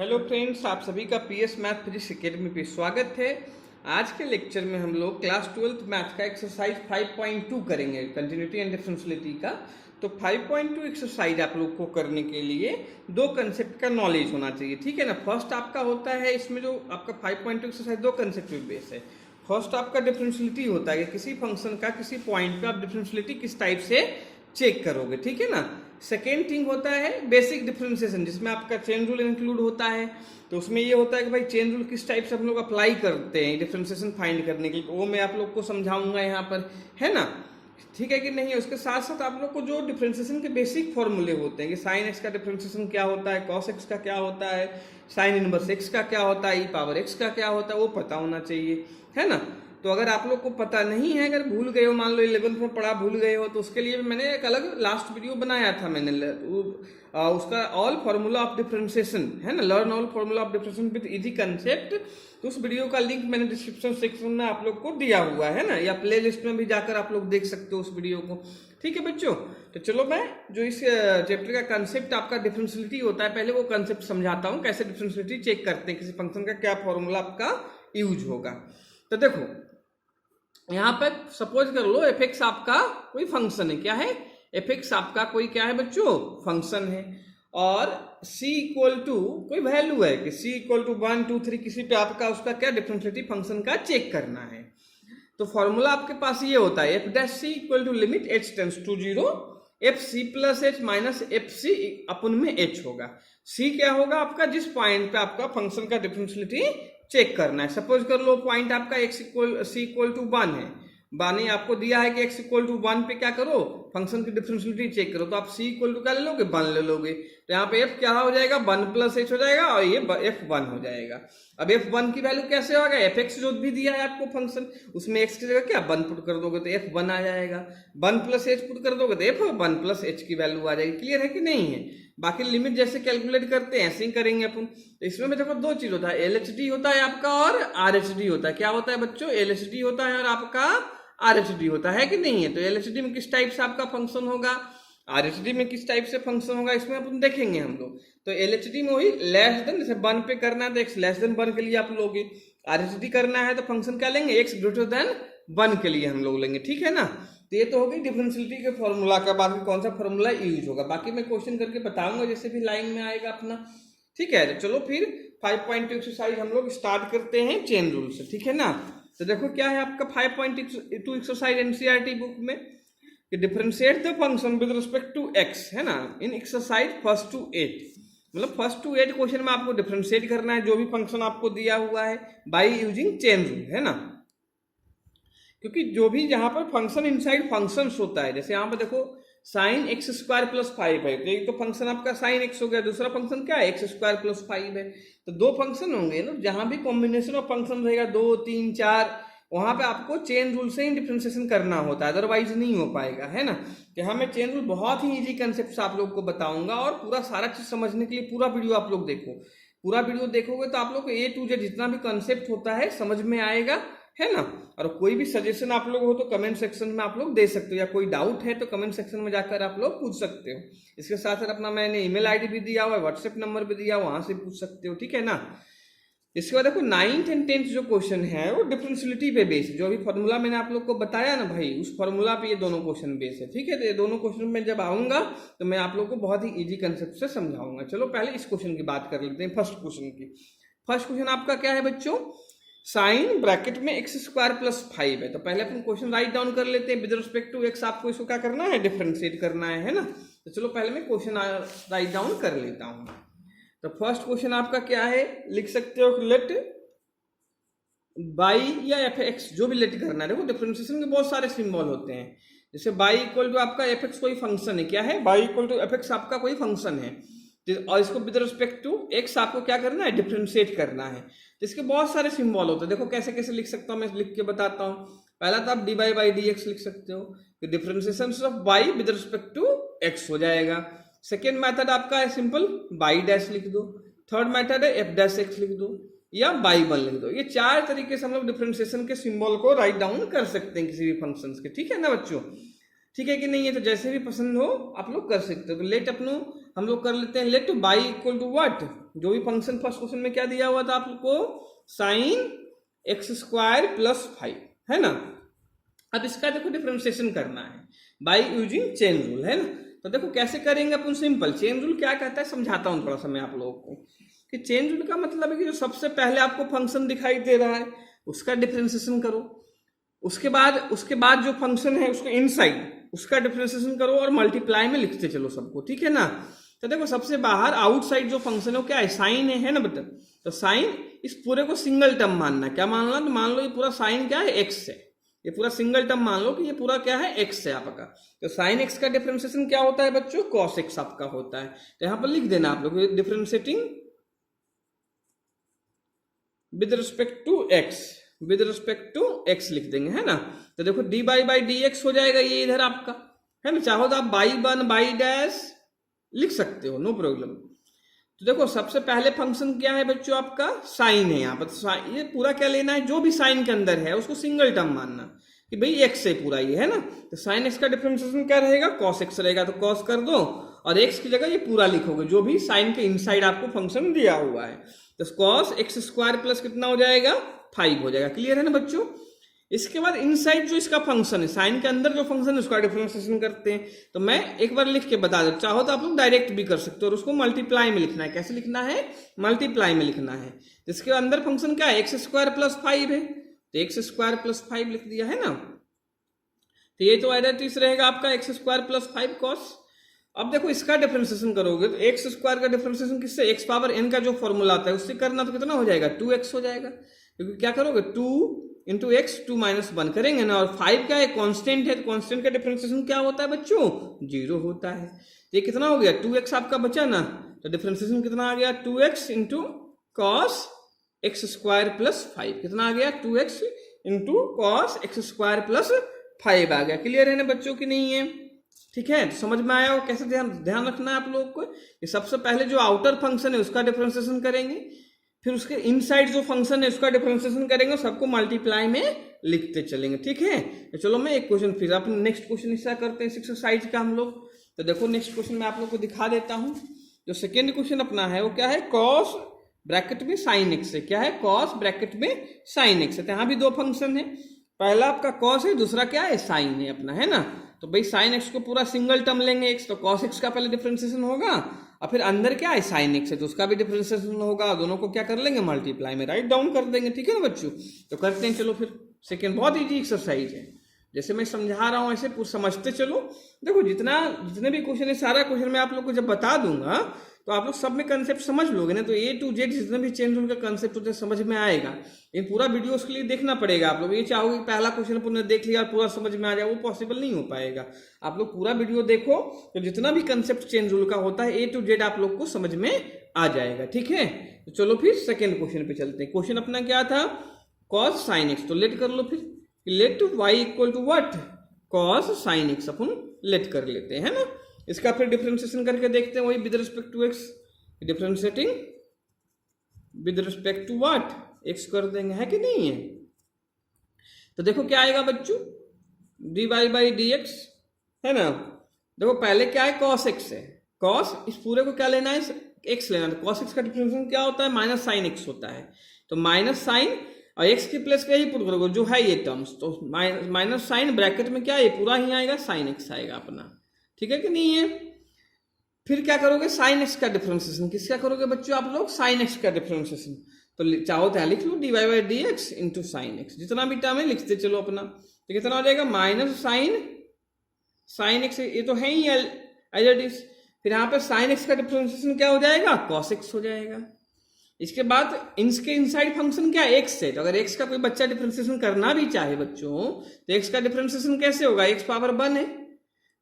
Hello friends, आप सभी का पीएस मैथ फिजिक्स एकेडमी पे स्वागत है। आज के लेक्चर में हम लोग क्लास 12th मैथ का एक्सरसाइज 5.2 करेंगे, कंटिन्यूटी एंड डिफरेंशियलिटी का। तो 5.2 एक्सरसाइज आप लोग को करने के लिए दो कंसेप्ट का नॉलेज होना चाहिए, ठीक है ना। फर्स्ट आपका होता है, इसमें जो आपका 5.2 एक्सरसाइज दो कंसेप्ट पे बेस है। फर्स्ट आपका डिफरेंशियलिटी होता है कि किसी फंक्शन का किसी पॉइंट पे आप डिफरेंशियलिटी किस टाइप से चेक करोगे, ठीक है ना। सेकेंड थिंग होता है बेसिक डिफरेंशिएशन, जिसमें आपका चेन रूल इंक्लूड होता है। तो उसमें ये होता है कि भाई चेन रूल किस टाइप से हम लोग अप्लाई करते हैं डिफरेंशिएशन फाइंड करने के लिए, वो मैं आप लोग को समझाऊंगा यहाँ पर, है ना। ठीक है कि नहीं। उसके साथ साथ आप लोग को जो डिफरेंशिएशन के बेसिक फॉर्मूले होते हैं कि साइन एक्स का डिफरेंशिएशन क्या होता है, कॉस एक्स का क्या होता है, साइन इनवर्स एक्स का क्या होता है, ई पावर एक्स का क्या होता है, वो पता होना चाहिए, है ना। तो अगर आप लोग को पता नहीं है, अगर भूल गए हो, मान लो 11th में पढ़ा भूल गए हो, तो उसके लिए भी मैंने एक अलग लास्ट वीडियो बनाया था मैंने, उसका ऑल फार्मूला ऑफ डिफरेंशिएशन, है ना, learn all formula of differentiation with easy concept. तो उस वीडियो का लिंक मैंने डिस्क्रिप्शन सेक्शन में आप लोग को दिया हुआ है ना, या प्ले लिस्ट में भी जाकर आप लोग देख सकते हो उस वीडियो को, ठीक है बच्चों। तो चलो मैं जो इस चैप्टर का कंसेप्ट आपका डिफरेंशियलिटी होता है, पहले वो कंसेप्ट समझाता हूँ, कैसे डिफरेंशियलिटी चेक करते हैं, किसी फंक्शन का क्या फॉर्मूला आपका यूज होगा। तो देखो यहाँ पर सपोज कर लो एफ एक्स आपका कोई फंक्शन है, क्या है, एफ एक्स आपका कोई क्या है बच्चों, फंक्शन है। और c इक्वल टू कोई वैल्यू है कि c इक्वल टू 1 2 3 किसी पे आपका उसका क्या डिफरेंशियलिटी फंक्शन का चेक करना है। तो फॉर्मूला आपके पास ये होता है F dash C equal to limit h tends to 0 F C plus H minus F C upon में h होगा। c क्या होगा आपका, जिस पॉइंट पे आपका फंक्शन का डिफरेंशियलिटी चेक करना है। सपोज कर लो पॉइंट आपका x equal c equal to 1 है, बानी आपको दिया है कि x इक्वल टू 1 पे क्या करो, फंक्शन की डिफरेंशियलिटी चेक करो। तो आप c इक्वल टू क्या ले लोगे, 1 ले लोगे। तो यहाँ पे f क्या हो जाएगा, 1 प्लस h हो जाएगा, और ये f1 हो जाएगा। अब f1 की वैल्यू कैसे होगा, fx जो भी दिया है आपको फंक्शन, उसमें x की जगह क्या 1 पुट कर दोगे तो f1 आ जाएगा। 1 प्लस h पुट कर दोगे तो f1 प्लस h की वैल्यू आ जाएगी। क्लियर है कि नहीं है। बाकी लिमिट जैसे कैलकुलेट करते हैं ऐसे ही करेंगे अपन। तो इसमें में देखो दो चीज होता है, LHD होता है आपका और RHD होता है। क्या होता है बच्चों, LHD होता है और आपका RHD होता है कि नहीं है। तो LHD में किस टाइप से आपका फंक्शन होगा, RHD में किस टाइप से फंक्शन होगा, इसमें अपन देखेंगे हम लोग। तो LHD में वही लेस देन, जैसे 1 पे करना है तो x लेस देन 1 के लिए आप लोगे, RHD करना है तो फंक्शन क्या लेंगे, x ग्रेटर देन 1 के लिए हम लोग लेंगे, ठीक है ना। तो ये तो हो गई डिफरेंशियलिटी के फॉर्मूला का, बाकी कौन सा फॉर्मूला यूज होगा बाकी मैं क्वेश्चन करके बताऊंगा, जैसे भी लाइन में आएगा अपना, ठीक है। तो चलो फिर 5.2 एक्सरसाइज हम लोग स्टार्ट करते हैं चेन रूल से, ठीक है ना। तो देखो क्या है आपका 5.2 एक्सरसाइज एनसीईआरटी बुक में, कि differentiate the function with respect to x, है ना, इन एक्सरसाइज फर्स्ट टू 8। मतलब फर्स्ट टू 8 क्वेश्चन में आपको डिफरेंशिएट करना है जो भी फंक्शन आपको दिया हुआ है बाय यूजिंग चेन रूल, है ना। क्योंकि जो भी जहां पर फंक्शन इनसाइड फंक्शंस होता है, जैसे यहाँ पर देखो साइन एक्स स्क्वायर प्लस 5 है, तो एक तो फंक्शन आपका साइन एक्स हो गया, दूसरा फंक्शन क्या है, एक्स स्क्वायर प्लस 5 है। तो दो फंक्शन होंगे ना, जहां भी कॉम्बिनेशन ऑफ फंक्शन रहेगा 2 3 4, वहां पे आपको चेन रूल से ही डिफरेंशिएशन करना होता है, अदरवाइज नहीं हो पाएगा, है ना। यहाँ मैं चेन रूल बहुत ही इजी कंसेप्ट आप लोग को बताऊंगा, और पूरा सारा चीज समझने के लिए पूरा वीडियो आप लोग देखो। पूरा वीडियो देखोगे तो आप लोग को A to Z जितना भी कंसेप्ट होता है समझ में आएगा, है ना। और कोई भी सजेशन आप लोग हो तो कमेंट सेक्शन में आप लोग दे सकते हो, या कोई डाउट है तो कमेंट सेक्शन में जाकर आप लोग पूछ सकते हो। इसके साथ साथ अपना मैंने ईमेल आईडी भी दिया हुआ है, व्हाट्सएप नंबर भी दिया, वहां से पूछ सकते हो, ठीक है ना। इसके बाद देखो 9th और 10th जो क्वेश्चन है वो डिफरेंशियलिटी पे बेस है, जो अभी फॉर्मूला मैंने आप लोग को बताया ना भाई, उस फॉर्मूला पे ये दोनों क्वेश्चन बेस है, ठीक है। तो ये दोनों क्वेश्चन में जब आऊंगा तो मैं आप लोग को बहुत ही इजी कंसेप्ट से समझाऊंगा। चलो पहले इस क्वेश्चन की बात कर लेते हैं, फर्स्ट क्वेश्चन की। फर्स्ट क्वेश्चन आपका क्या है बच्चों, साइन ब्रैकेट में एक्स स्क्वायर प्लस 5 है। तो पहले अपन क्वेश्चन राइट डाउन कर लेते हैं, विद रिस्पेक्ट टू एक्स आपको इसको क्या करना है, डिफरेंशिएट करना है ना। तो चलो पहले मैं क्वेश्चन राइट डाउन कर लेता हूं। तो फर्स्ट क्वेश्चन आपका क्या है, लिख सकते हो लेट बाई या एफ एक्स, जो भी लेट करना है। देखो डिफरेंशिएशन के बहुत सारे सिंबल होते हैं, जैसे बाई इक्वल टू आपका एफ एक्स कोई फंक्शन है, क्या है, y equal to f x आपका कोई फंक्शन है, और इसको विद रिस्पेक्ट टू एक्स आपको क्या करना है, डिफरेंशिएट करना है। तो इसके बहुत सारे सिंबल होते हैं, देखो कैसे कैसे लिख सकता हूं मैं, लिख के बताता हूं। पहला तो आप d y by D x लिख सकते हो, कि differentiation of y with respect to x हो जाएगा। सेकेंड मेथड आपका है सिंपल, बाई डैश लिख दो। थर्ड मेथड है एफ डैश एक्स लिख दो, या बाई 1 लिख दो। ये चार तरीके से हम लोग डिफरेंशिएशन के सिंबल को राइट डाउन कर सकते हैं किसी भी फंक्शन के, ठीक है ना बच्चों, ठीक है कि नहीं है। तो जैसे भी पसंद हो आप लोग कर सकते हो। तो लेट अपनो हम लोग कर लेते हैं, let by equal to what, जो भी फंक्शन फर्स्ट क्वेश्चन में क्या दिया हुआ था आपको, साइन एक्स स्क्वायर प्लस 5, है ना। अब इसका देखो डिफरेंशिएशन करना है बाय यूजिंग चेन रूल, है ना। तो देखो कैसे करेंगे अपन, सिंपल। चेन रूल क्या कहता है समझाता हूं थोड़ा सा मैं आप लोगों को, कि चेन रूल का मतलब है कि जो सबसे पहले आपको फंक्शन दिखाई दे रहा है उसका डिफरेंशिएशन करो, उसके बाद जो फंक्शन है उसको इनसाइड उसका डिफरेंशिएशन करो और मल्टीप्लाई में लिखते चलो सबको, ठीक है ना। तो देखो सबसे बाहर आउटसाइड जो फंक्शन है वो क्या है, साइन है ना बेटा। तो साइन इस पूरे को सिंगल टर्म मानना, क्या मानना, तो मान लो ये पूरा साइन क्या है, एक्स है। ये पूरा सिंगल टर्म मान लो कि ये पूरा क्या है, एक्स है आपका। तो साइन एक्स का डिफरेंशिएशन क्या होता है बच्चों, कॉस एक्स आपका होता है। तो यहां पर लिख देना आप लोग differentiating with respect to x लिख देंगे, है ना। तो देखो डी बाई डी एक्स हो जाएगा ये इधर आपका, है ना। चाहो तो आप बाई वन बाई डैश लिख सकते हो, नो प्रॉब्लम। तो देखो सबसे पहले फंक्शन क्या है बच्चों आपका, साइन है यहाँ पर। तो ये पूरा क्या लेना है, जो भी साइन के अंदर है उसको सिंगल टर्म मानना कि भाई एक्स है पूरा ये, है ना। तो साइन एक्स का डिफरेंशिएशन क्या रहेगा, कॉस एक्स रहेगा। तो कॉस कर दो और एक्स की जगह ये पूरा लिखोगे जो भी साइन के इनसाइड आपको फंक्शन दिया हुआ है। तो कॉस एक्स स्क्वायर प्लस कितना हो जाएगा, 5 हो जाएगा। क्लियर है ना बच्चों। इसके बाद इनसाइड जो इसका फंक्शन है, साइन के अंदर जो फंक्शन है उसका डिफरेंशिएशन करते हैं। तो मैं एक बार लिख के बता दूं, चाहो तो आप लोग डायरेक्ट भी कर सकते हो और उसको मल्टीप्लाई में लिखना है। कैसे लिखना है, मल्टीप्लाई में लिखना है। इसके अंदर फंक्शन क्या है, एक्स स्क्वायर प्लस 5 है। तो एक्स स्क्वायर प्लस 5 लिख दिया, है ना। तो ये तो एज इट रहेगा आपका एक्स स्क्वायर प्लस 5 कॉस। अब देखो इसका डिफरेंशिएशन करोगे तो एक्स स्क्वायर का डिफरेंशिएशन किससे, एक्स पावर एन का जो फॉर्मूला आता है उससे करना। तो कितना हो जाएगा, 2x हो जाएगा। क्योंकि क्या करोगे, 2 इंटू एक्स 2 माइनस 1 करेंगे ना। और 5 क्या है, कांस्टेंट है। तो कांस्टेंट का डिफरेंशिएशन क्या होता है बच्चों, 0 होता है। तो ये कितना हो गया, 2x आपका बचा ना। तो डिफरेंशिएशन कितना आ गया, 2x into cos x square plus 5। कितना आ गया, 2x into cos x square plus 5 आ गया। क्लियर है ना बच्चों की नहीं है, ठीक है। तो समझ में आया हो कैसे ध्यान रखना है आप लोगों को। ये सबसे पहले जो आउटर फंक्शन है उसका डिफरेंशिएशन करेंगे, फिर उसके इनसाइड जो फंक्शन है उसका डिफरेंशिएशन करेंगे, सबको मल्टीप्लाई में लिखते चलेंगे, ठीक है। तो चलो मैं एक क्वेश्चन फिर अपने नेक्स्ट क्वेश्चन हिस्सा करते हैं इस एक्सरसाइज का हम लोग। तो देखो नेक्स्ट क्वेश्चन मैं आप लोग को दिखा देता हूं। जो सेकेंड क्वेश्चन अपना है वो क्या है, कॉस ब्रैकेट में साइन एक्स है। क्या है, कॉस ब्रैकेट में साइन एक्स है। तो यहाँ भी दो फंक्शन है, पहला आपका कॉस है, दूसरा क्या है, साइन है अपना, है ना। तो भाई साइन एक्स को पूरा सिंगल टर्म लेंगे एक्स, तो कॉस एक्स का पहले डिफरेंशिएशन होगा और फिर अंदर क्या है, साइन एक्स है, तो उसका भी डिफरेंशिएशन होगा। दोनों को क्या कर लेंगे, मल्टीप्लाई में राइट डाउन कर देंगे, ठीक है ना बच्चों। तो करते हैं चलो फिर सेकेंड। बहुत इजी एक्सरसाइज है, जैसे मैं समझा रहा हूं ऐसे समझते चलो। देखो जितने भी क्वेश्चन है, सारा क्वेश्चन मैं आप लोग को जब बता दूंगा तो आप लोग सब में कंसेप्ट समझ लोगे ना। तो A to Z जितने भी चेन रूल का कंसेप्ट होते हैं समझ में आएगा। ये पूरा वीडियो उसके लिए देखना पड़ेगा आप लोग। ये चाहोगे कि पहला क्वेश्चन अपन देख लिया और पूरा समझ में आ जाए, वो पॉसिबल नहीं हो पाएगा। आप लोग पूरा वीडियो देखो तो जितना भी कंसेप्ट चेन रूल का होता है A to Z आप लोग को समझ में आ जाएगा, ठीक है। तो चलो फिर सेकेंड क्वेश्चन पे चलते हैं। क्वेश्चन अपना क्या था, कॉस साइन एक्स। तो लेट कर लो फिर, let y equal to what, cos sine x अपन लेट कर लेते हैं, है ना। इसका फिर डिफरेंशिएशन करके देखते हैं, वही with respect to x, differentiating with respect to what, x कर देंगे, है कि नहीं है। तो देखो क्या आएगा बच्चों, dy बाई डी एक्स, है ना। देखो पहले क्या है, कॉस एक्स है। कॉस इस पूरे को क्या लेना है, एक्स लेना है। कॉस एक्स का डिफरेंशिएशन क्या होता है, माइनस साइन एक्स होता है। तो माइनस साइन और एक्स के प्लस का ही पुट करोगे जो है ये टर्म्स। तो माइनस साइन ब्रैकेट में क्या है, पूरा ही आएगा, साइन एक्स आएगा अपना, ठीक है कि नहीं है। फिर क्या करोगे, साइन एक्स का डिफरेंशिएशन। किसका करोगे बच्चों आप लोग, साइन एक्स का डिफरेंशिएशन। तो चाहो तो लिख लो dy by D x into sine x, जितना भी टर्म है लिखते चलो अपना। तो कितना हो जाएगा, माइनस साइन एक्स, ये तो है ही एज इट इज। फिर यहाँ पे साइन एक्स का डिफरेंशिएशन क्या हो जाएगा, कॉस एक्स हो जाएगा। इसके बाद इसके इनसाइड फंक्शन क्या है, एक्स है। तो अगर एक्स का कोई बच्चा डिफरेंशिएशन करना भी चाहे बच्चों, तो एक्स का डिफरेंशिएशन कैसे होगा, एक्स पावर 1 है,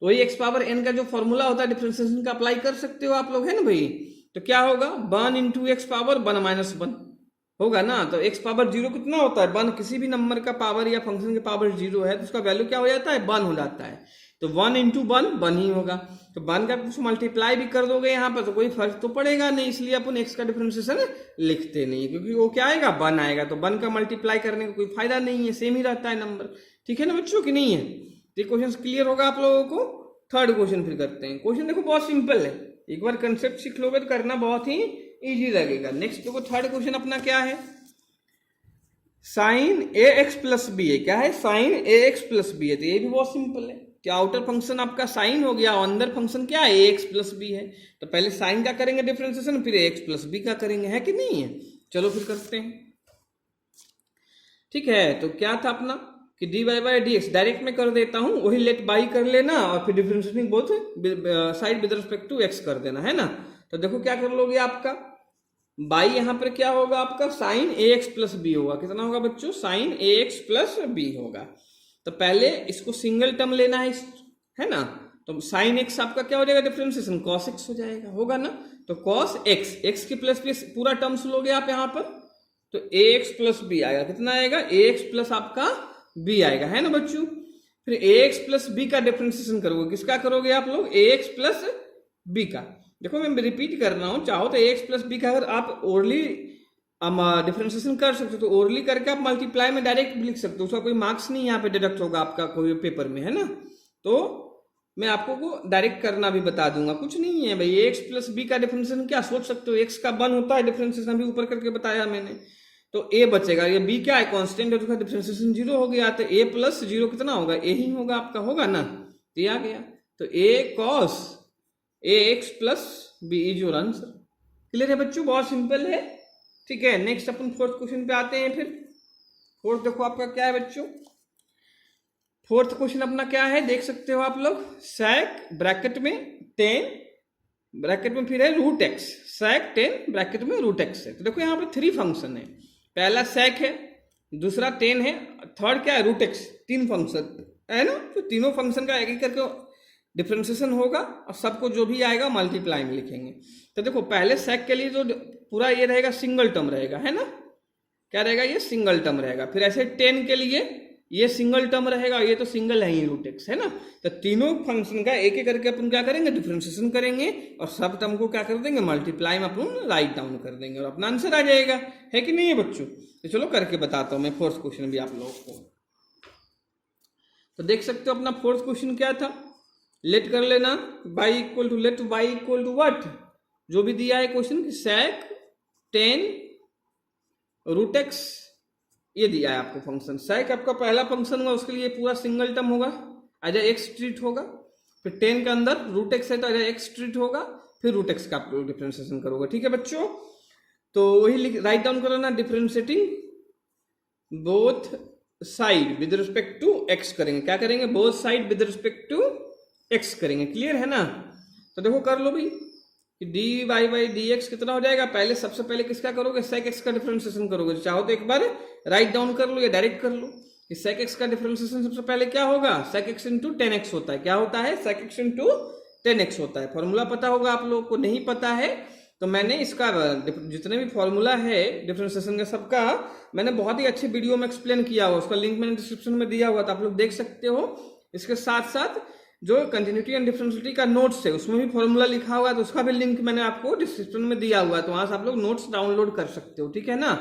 तो वही एक्स पावर एन का जो फॉर्मूला होता है डिफरेंशिएशन का अप्लाई कर सकते हो आप लोग, है ना भाई। तो क्या होगा, 1 इंटू एक्स पावर 1 माइनस 1 होगा ना। तो एक्स पावर 0 कितना होता है, 1। किसी भी नंबर का पावर या फंक्शन के पावर 0 है तो उसका वैल्यू क्या हो जाता है, 1 हो जाता है। तो 1 इंटू 1 ही होगा। तो 1 का कुछ मल्टीप्लाई भी कर दोगे यहाँ पर तो कोई फर्क तो पड़ेगा नहीं, इसलिए अपन एक्स का डिफरेंशिएशन लिखते नहीं, क्योंकि वो क्या आएगा, 1 आएगा। तो 1 का मल्टीप्लाई करने का कोई फायदा नहीं है, सेम ही रहता है नंबर, ठीक है ना बच्चों की नहीं है। ये क्वेश्चन क्लियर होगा आप लोगों को। थर्ड क्वेश्चन फिर करते हैं। क्वेश्चन देखो बहुत सिंपल है, एक बार कंसेप्ट सीख लोगे तो करना बहुत ही इजी लगेगा। नेक्स्ट देखो थर्ड क्वेश्चन अपना क्या है, sign a x plus B है। क्या है, sign a x plus B है। तो ये भी बहुत सिंपल है कि आउटर फंक्शन आपका साइन हो गया और अंदर फंक्शन क्या है, ए एक्स प्लस बी है। तो पहले साइन का करेंगे डिफरेंशिएशन, फिर ए एक्स प्लस बी का करेंगे, है कि नहीं है। चलो फिर करते हैं। ठीक है, तो क्या था अपना कि d Y by D x direct में कर देता हूं, वही लेट बाई कर लेना और फिर differentiating both side with respect to x कर देना, है ना। तो देखो क्या कर लोगे, आपका बाई यहां पर क्या होगा, आपका sign a x plus B होगा। कितना होगा बच्चों, sign a x plus B होगा। तो पहले इसको सिंगल टर्म लेना है ना। तो साइन एक्स आपका क्या हो जाएगा, डिफरेंशिएशन कॉस एक्स हो जाएगा, होगा ना। तो कॉस एक्स, एक्स की प्लस प्लस पूरा टर्म्स लोगे आप यहाँ पर, तो ए एक्स प्लस बी आएगा। कितना आएगा, ए एक्स प्लस आपका बी आएगा, है ना बच्चों। फिर ए एक्स प्लस बी का डिफरेंशिएशन करोगे, किसका करोगे आप लोग, ए एक्स प्लस बी का। देखो मैं रिपीट कर रहा हूं, चाहो तो ए एक्स प्लस बी का अगर आप ओरली डिफरेंशिएशन कर सकते हो तो ओरली करके आप मल्टीप्लाई में डायरेक्ट लिख सकते हो, उसका कोई मार्क्स नहीं यहाँ पे डिडक्ट होगा आपका कोई पेपर में, है ना। तो मैं आपको को डायरेक्ट करना भी बता दूंगा, कुछ नहीं है भाई। ए एक्स प्लस बी का डिफरेंशिएशन क्या सोच सकते हो, एक्स का 1 होता है डिफरेंशिएशन, अभी ऊपर करके बताया मैंने। तो ए बचेगा, ये बी क्या है, कांस्टेंट है, तो उसका डिफरेंशिएशन 0 हो गया। तो ए प्लस 0 कितना होगा, ए ही होगा आपका, होगा ना। तो ये आ गया, तो A cos A x plus B is your answer. Clear है बच्चों, बहुत सिंपल है। ठीक है, नेक्स्ट अपन फोर्थ क्वेश्चन पे आते हैं। फिर फोर्थ देखो आपका क्या है बच्चों, फोर्थ क्वेश्चन अपना क्या है, देख सकते हो आप लोग, sec ब्रैकेट में 10 ब्रैकेट में फिर है रूट एक्स, sec 10 ब्रैकेट में रूट एक्स है। तो देखो यहाँ पे 3 फंक्शन है, पहला sec है, दूसरा 10 है, थर्ड क्या है रूट एक्स। 3 फंक्शन है ना, तो तीनों फंक्शन का एक एक करके डिफरेंशिएशन होगा और सबको जो भी आएगा मल्टीप्लाई में लिखेंगे। तो देखो पहले sec के लिए जो पूरा ये रहेगा सिंगल टर्म रहेगा, है ना, क्या रहेगा, ये सिंगल टर्म रहेगा। फिर ऐसे 10 के लिए ये सिंगल टर्म रहेगा, ये तो सिंगल है ही रूट एक्स, है ना। तो तीनों फंक्शन का एक एक करके अपन क्या करेंगे, डिफरेंशिएशन करेंगे और सब टर्म को क्या कर देंगे, मल्टीप्लाई में अपन राइट डाउन कर देंगे और अपना आंसर आ जाएगा, है कि नहीं है बच्चों। तो चलो करके बताता हूं मैं फोर्थ क्वेश्चन भी आप लोगों को। तो देख सकते हो अपना फोर्थ क्वेश्चन क्या था, लेट कर लेना by equal to, let by equal to what, जो भी दिया है क्वेश्चन, sec 10 रूट एक्स, ये दिया है आपको फंक्शन। sec आपका पहला फंक्शन होगा, उसके लिए पूरा सिंगल टर्म होगा, आजा एक्स ट्रीट होगा। फिर 10 के अंदर रूट एक्स है तो आजा एक्स ट्रीट होगा, फिर रूट एक्स का आप डिफरेंशिएशन करोगे, ठीक है बच्चों। तो वही राइट डाउन कर लेना, differentiating both side with respect to x करेंगे, क्या करेंगे, both side with respect to x करेंगे। क्लियर है ना। तो देखो कर लो भाई, d Y by D x कितना हो जाएगा, पहले सबसे पहले किसका करोगे, sec x का डिफरेंशिएशन करोगे। चाहो तो एक बार राइट डाउन कर लो या डायरेक्ट कर लो कि sec x का डिफरेंशिएशन सबसे पहले क्या होगा, sec x इंटू 10x होता है। क्या होता है, sec x इंटू 10x होता है। फॉर्मूला पता होगा आप लोगों को, नहीं पता है तो मैंने इसका जितने भी फॉर्मूला है डिफरेंशिएशन का सबका मैंने बहुत ही अच्छे वीडियो में एक्सप्लेन किया हुआ, उसका लिंक मैंने डिस्क्रिप्शन में दिया हुआ था, आप लोग देख सकते हो। इसके साथ साथ जो कंटिन्यूटी एंड डिफरेंशियलिटी का नोट्स है उसमें भी फॉर्मूला लिखा हुआ है, तो उसका भी लिंक मैंने आपको डिस्क्रिप्शन में दिया हुआ है, तो वहां से आप लोग नोट्स डाउनलोड कर सकते हो, ठीक है ना।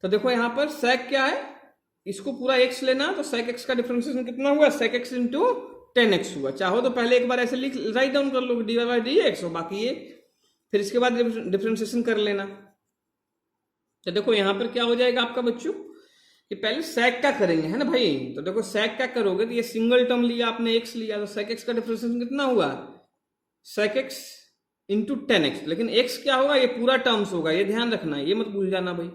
तो देखो यहाँ पर sec क्या है, इसको पूरा x लेना, तो sec x का डिफरेंशिएशन कितना हुआ, sec x इंटू 10x हुआ। चाहो तो पहले एक बार ऐसे लिख राइट डाउन कर लो D Y by D X, और बाकी ये फिर इसके बाद डिफरेंशिएशन कर लेना। तो देखो यहाँ पर क्या हो जाएगा आपका बच्चों, कि पहले sec का करेंगे, है ना भाई। तो देखो sec क्या करोगे, तो ये सिंगल टर्म लिया आपने x लिया, तो sec x का डिफरेंशिएशन कितना हुआ, sec x इंटू 10x। लेकिन x क्या होगा, ये पूरा टर्म्स होगा, ये ध्यान रखना है, ये मत भूल जाना भाई।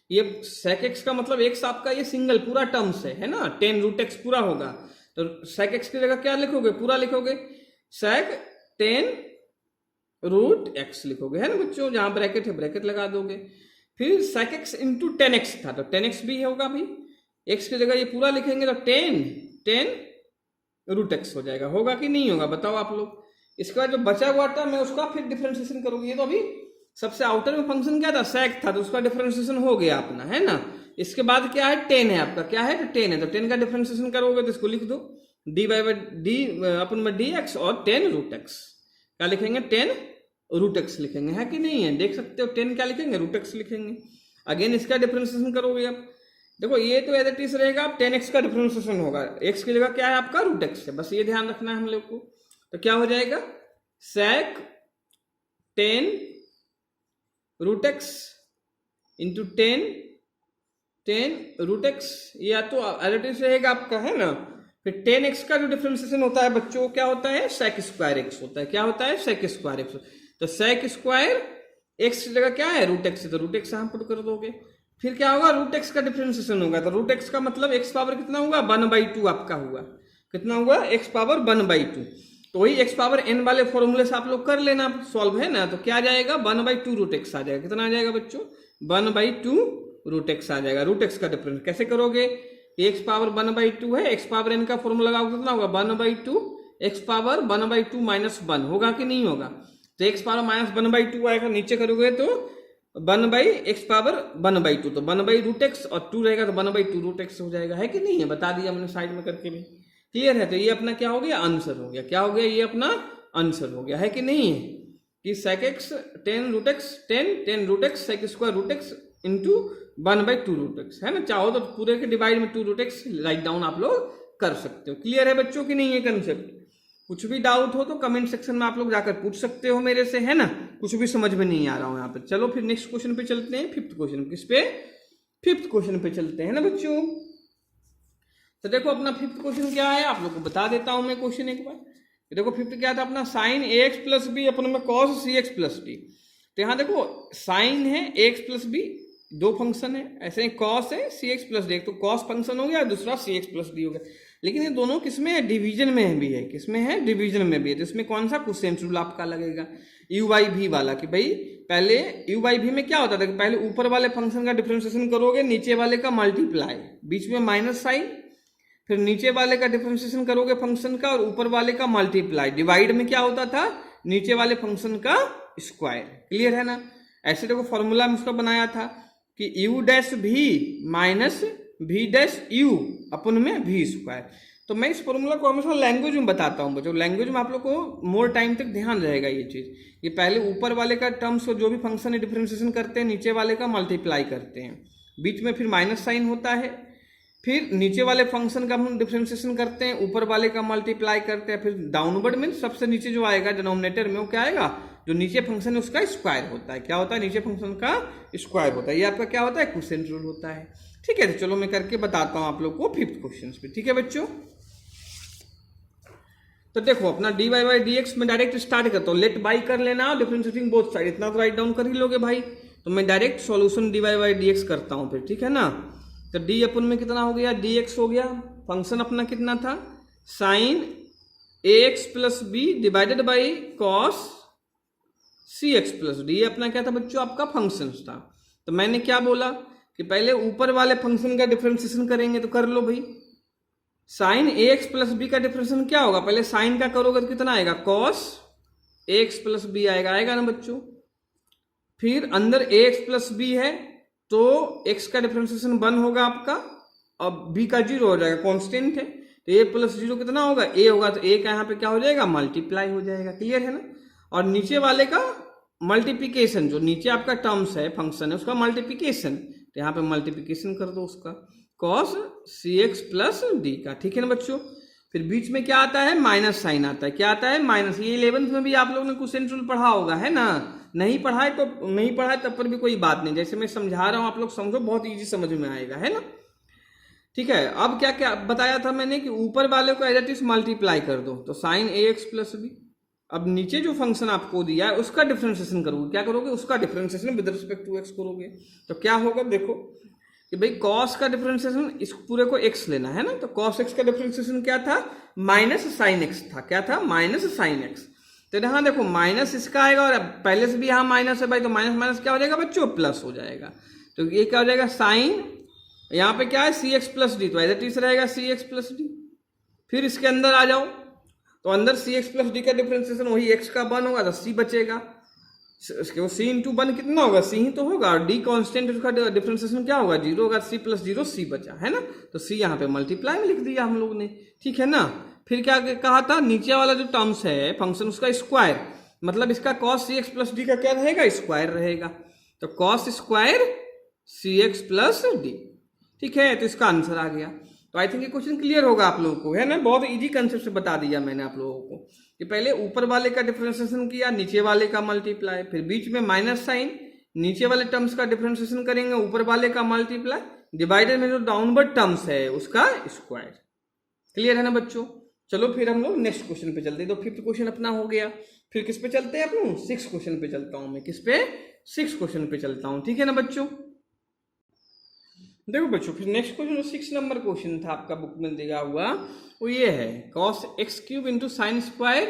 ये sec x का मतलब x आपका ये सिंगल पूरा टर्म्स है ना, 10 रूट x पूरा होगा। तो sec x की जगह क्या लिखोगे, पूरा लिखोगे, sec 10 रूट x लिखोगे, है ना बच्चों। जहां ब्रैकेट है ब्रैकेट लगा दोगे। फिर sec x इंटू 10x था, तो 10x भी होगा भाई, x की जगह ये पूरा लिखेंगे तो 10 रूट x हो जाएगा, होगा कि नहीं होगा बताओ आप लोग। इसके बाद जो बचा हुआ था मैं उसका फिर डिफरेंशिएशन करोगे। ये तो अभी सबसे आउटर में फंक्शन क्या था, sec था, तो उसका डिफरेंशिएशन हो गया अपना, है ना। इसके बाद क्या है, 10 है आपका, क्या है, तो 10 है, तो 10 का डिफरेंशिएशन करोगे तो इसको लिख दो डी वाई बाई डी अपन में डी एक्स और 10 रूट एक्स। क्या लिखेंगे, 10 रूट एक्स लिखेंगे, है कि नहीं है, देख सकते हो। 10 क्या लिखेंगे, रूट एक्स लिखेंगे। अगेन इसका डिफरेंशिएशन करोगे आप, देखो ये तो एज इट इज रहेगा, आप 10x का डिफरेंशिएशन होगा, x की जगह क्या है आपका, रूट एक्स है, बस ये ध्यान रखना है हम लोग को। तो क्या हो जाएगा, sec 10 root x into 10 root x, या तो एडिटिव रहेगा आपका, है ना। फिर 10x का जो डिफरेंशिएशन होता है बच्चों, क्या होता है, सेक स्क्वायर एक्स होता है। क्या होता है, सेक स्क्वायर एक्स। तो सेक स्क्वायर एक्स की जगह क्या है, रूट एक्स, तो रूट एक्स यहाँ पुट कर दोगे। फिर क्या होगा, रूट एक्स का डिफरेंशिएशन होगा, तो रूट एक्स का मतलब एक्स पावर कितना होगा, 1/2 आपका हुआ। कितना हुआ, एक्स पावर 1/2। तो वही एक्स पावर n वाले फॉर्मूले से आप लोग कर लेना सॉल्व, है ना। तो क्या आ जाएगा, 1/2 रूट एक्स आ जाएगा। कितना आ जाएगा बच्चों, 1/2 रूट एक्स आ जाएगा। रूट एक्स का डिफरेंस कैसे करोगे, एक्स पावर 1/2 है, एक्स पावर n का फॉर्मूला लगाओ कितना होगा, 1/2 एक्स पावर 1/2 माइनस 1 होगा कि नहीं होगा। तो एक्स पावर माइनस 1/2 आएगा, नीचे करोगे तो 1/x पावर 1/2, तो 1/रूट एक्स और 2 रहेगा तो 1/2 रूट एक्स हो जाएगा, है कि नहीं है, बता दिया मैंने साइड में करके भी। क्लियर है। तो ये अपना क्या हो गया, आंसर हो गया। क्या हो गया, ये अपना आंसर हो गया, है कि नहीं है, कि sec x 10 root x 10 root x sec square root x into 1/2 root x, है ना। चाहो तो पूरे के डिवाइड में 2 रूट एक्स राइट डाउन आप लोग कर सकते हो। क्लियर है बच्चों की नहीं है कंसेप्ट। कुछ भी डाउट हो तो कमेंट सेक्शन में आप लोग जाकर पूछ सकते हो मेरे से, है ना। कुछ भी समझ में नहीं आ रहा हो यहाँ पे। चलो फिर नेक्स्ट क्वेश्चन पे चलते हैं, 5th क्वेश्चन। किस पे, 5th क्वेश्चन पे चलते हैं ना बच्चों। तो देखो अपना 5th क्वेश्चन क्या है, आप लोग को बता देता हूं मैं क्वेश्चन एक बार। देखो 5th क्या था अपना, साइन ax प्लस बी अपन में कॉस cx प्लस डी। तो यहाँ देखो साइन है ax प्लस बी, दो फंक्शन है, ऐसे ही कॉस है cx प्लस डी। एक तो कॉस फंक्शन हो गया, दूसरा cx प्लस डी हो गया। लेकिन ये दोनों किसमें है, डिवीजन में भी है। किसमें है, डिवीजन में भी है। तो इसमें कौन सा कोसेंट रूल आपका लगेगा, यू बाई भी वाला। कि भाई पहले यू बाई भी में क्या होता था कि पहले ऊपर वाले फंक्शन का डिफरेंशिएशन करोगे, नीचे वाले का मल्टीप्लाई, बीच में माइनस साइन, फिर नीचे वाले का डिफरेंशिएशन करोगे फंक्शन का और ऊपर वाले का मल्टीप्लाई। डिवाइड में क्या होता था, नीचे वाले फंक्शन का स्क्वायर। क्लियर है ना। ऐसे देखो फॉर्मूला में उसका बनाया था कि यू डैश भी माइनस भी डैश यू अपन में भी स्क्वायर। तो मैं इस फॉर्मूला को हमेशा लैंग्वेज में बताता हूँ बच्चों। लैंग्वेज में आप लोग को मोर टाइम तक ध्यान रहेगा ये चीज। ये पहले ऊपर वाले का टर्म्स जो भी फंक्शन है डिफरेंशिएशन करते हैं, नीचे वाले का मल्टीप्लाई करते हैं, बीच में फिर माइनस साइन होता है, फिर नीचे वाले फंक्शन का हम डिफरेंशिएशन करते हैं, ऊपर वाले का मल्टीप्लाई करते हैं, फिर डाउनवर्ड में सबसे नीचे जो आएगा डिनोमिनेटर में वो क्या आएगा, जो नीचे फंक्शन है उसका स्क्वायर होता है। क्या होता है, नीचे फंक्शन का स्क्वायर होता है। ये आपका क्या होता है, कोसेंट रूल होता है। ठीक है, तो चलो मैं करके बताता हूं आप लोग को 5th क्वेश्चन पे। ठीक है बच्चों, तो देखो अपना d Y by D x में डायरेक्ट स्टार्ट करता हूँ। लेट बाई कर लेना, डिफरेंशिएटिंग बोथ साइड, इतना तो राइट डाउन कर ही लोगे भाई। तो मैं direct solution d Y by D x करता हूँ फिर। ठीक है ना। तो डी अपन में कितना हो गया, डी एक्स हो गया। फंक्शन अपना कितना था, sine a x plus b divided by cos c x plus d. ये अपना क्या था बच्चों, आपका फंक्शन था। तो मैंने क्या बोला कि पहले ऊपर वाले फंक्शन का डिफरेंशिएशन करेंगे, तो कर लो भाई। Sign a x plus B का डिफरेंशिएशन क्या होगा, पहले साइन का करोगे तो कितना आएगा, cos A x plus B आएगा, आएगा ना बच्चों। फिर अंदर ए एक्स प्लस बी है तो x का डिफरेंशिएशन 1 होगा आपका, और b का 0 हो जाएगा, कांस्टेंट है। तो a प्लस 0 कितना होगा, a होगा, तो a का यहाँ पे क्या हो जाएगा, मल्टीप्लाई हो जाएगा। क्लियर है ना। और नीचे वाले का मल्टीप्लिकेशन, जो नीचे आपका टर्म्स है फंक्शन है उसका मल्टीप्लिकेशन, तो यहाँ पे मल्टीप्लिकेशन कर दो उसका, cos c x plus D का। ठीक है ना बच्चों। फिर बीच में क्या आता है, माइनस साइन आता है। क्या आता है, माइनस। ये 11th में भी आप लोगों ने कोसेंट रूल पढ़ा होगा, है ना। नहीं पढ़ाए तो नहीं पढ़ाए तब पर भी कोई बात नहीं, जैसे मैं समझा रहा हूं आप लोग समझो, बहुत इजी समझ में आएगा, है ना। ठीक है। अब क्या क्या बताया था मैंने कि ऊपर वाले को एज इट इज मल्टीप्लाई कर दो, तो sign a x plus B. अब नीचे जो फंक्शन आपको दिया है उसका डिफरेंशिएशन करोगे। क्या करोगे, उसका differentiation with respect to x करोगे। तो क्या होगा, देखो कि भाई कॉस का डिफरेंशिएशन इस पूरे को एक्स लेना है ना। तो कॉस एक्स का डिफरेंशिएशन क्या था, माइनस साइन एक्स था। क्या था, माइनस साइन एक्स। तो यहाँ देखो माइनस इसका आएगा, और पहले से भी यहाँ माइनस है भाई, तो माइनस माइनस क्या हो जाएगा बच्चों, प्लस हो जाएगा। तो ये क्या हो जाएगा, साइन, यहाँ पे क्या है सी एक्स प्लस डी, तो एज इट इज रहेगा सी एक्स प्लस डी। फिर इसके अंदर आ जाओ, तो अंदर सी एक्स प्लस डी का डिफरेंशिएशन वही एक्स का 1 होगा, तो सी बचेगा। इसके सी इंटू 1 कितना होगा, सी ही तो होगा, और डी कॉन्स्टेंट, उसका डिफरेंशिएशन क्या होगा, 0 होगा, सी प्लस 0 सी बचा, है ना। तो सी यहाँ पे मल्टीप्लाई में लिख दिया हम लोग ने। ठीक है ना। फिर क्या कहा था, नीचे वाला जो टर्म्स है फंक्शन उसका स्क्वायर, मतलब इसका cos c x plus D का क्या रहेगा, स्क्वायर रहेगा। तो कॉस स्क्वायर सी एक्स प्लस डी। ठीक है, तो इसका आंसर आ गया। तो आई थिंक ये क्वेश्चन क्लियर होगा आप लोगों को, है ना। बहुत इजी कंसेप्ट से बता दिया मैंने आप लोगों को कि पहले ऊपर वाले का डिफरेंशिएशन किया, नीचे वाले का मल्टीप्लाई, फिर बीच में माइनस साइन, नीचे वाले टर्म्स का डिफरेंशिएशन करेंगे, ऊपर वाले का मल्टीप्लाई, डिवाइडेड में जो डाउनवर्ड टर्म्स है उसका स्क्वायर। क्लियर है ना बच्चों? चलो फिर हम लोग नेक्स्ट क्वेश्चन पे चलते हैं। तो फिफ्थ क्वेश्चन अपना हो गया। फिर किस पे चलते हैं अपन? 6 क्वेश्चन पे चलता हूं मैं। किस पे? 6 क्वेश्चन पे चलता हूं। ठीक है ना बच्चों? देखो बच्चों, फिर नेक्स्ट क्वेश्चन जो 6 नंबर क्वेश्चन था आपका बुक में दिया हुआ, वो ये है cos x cube into sine square,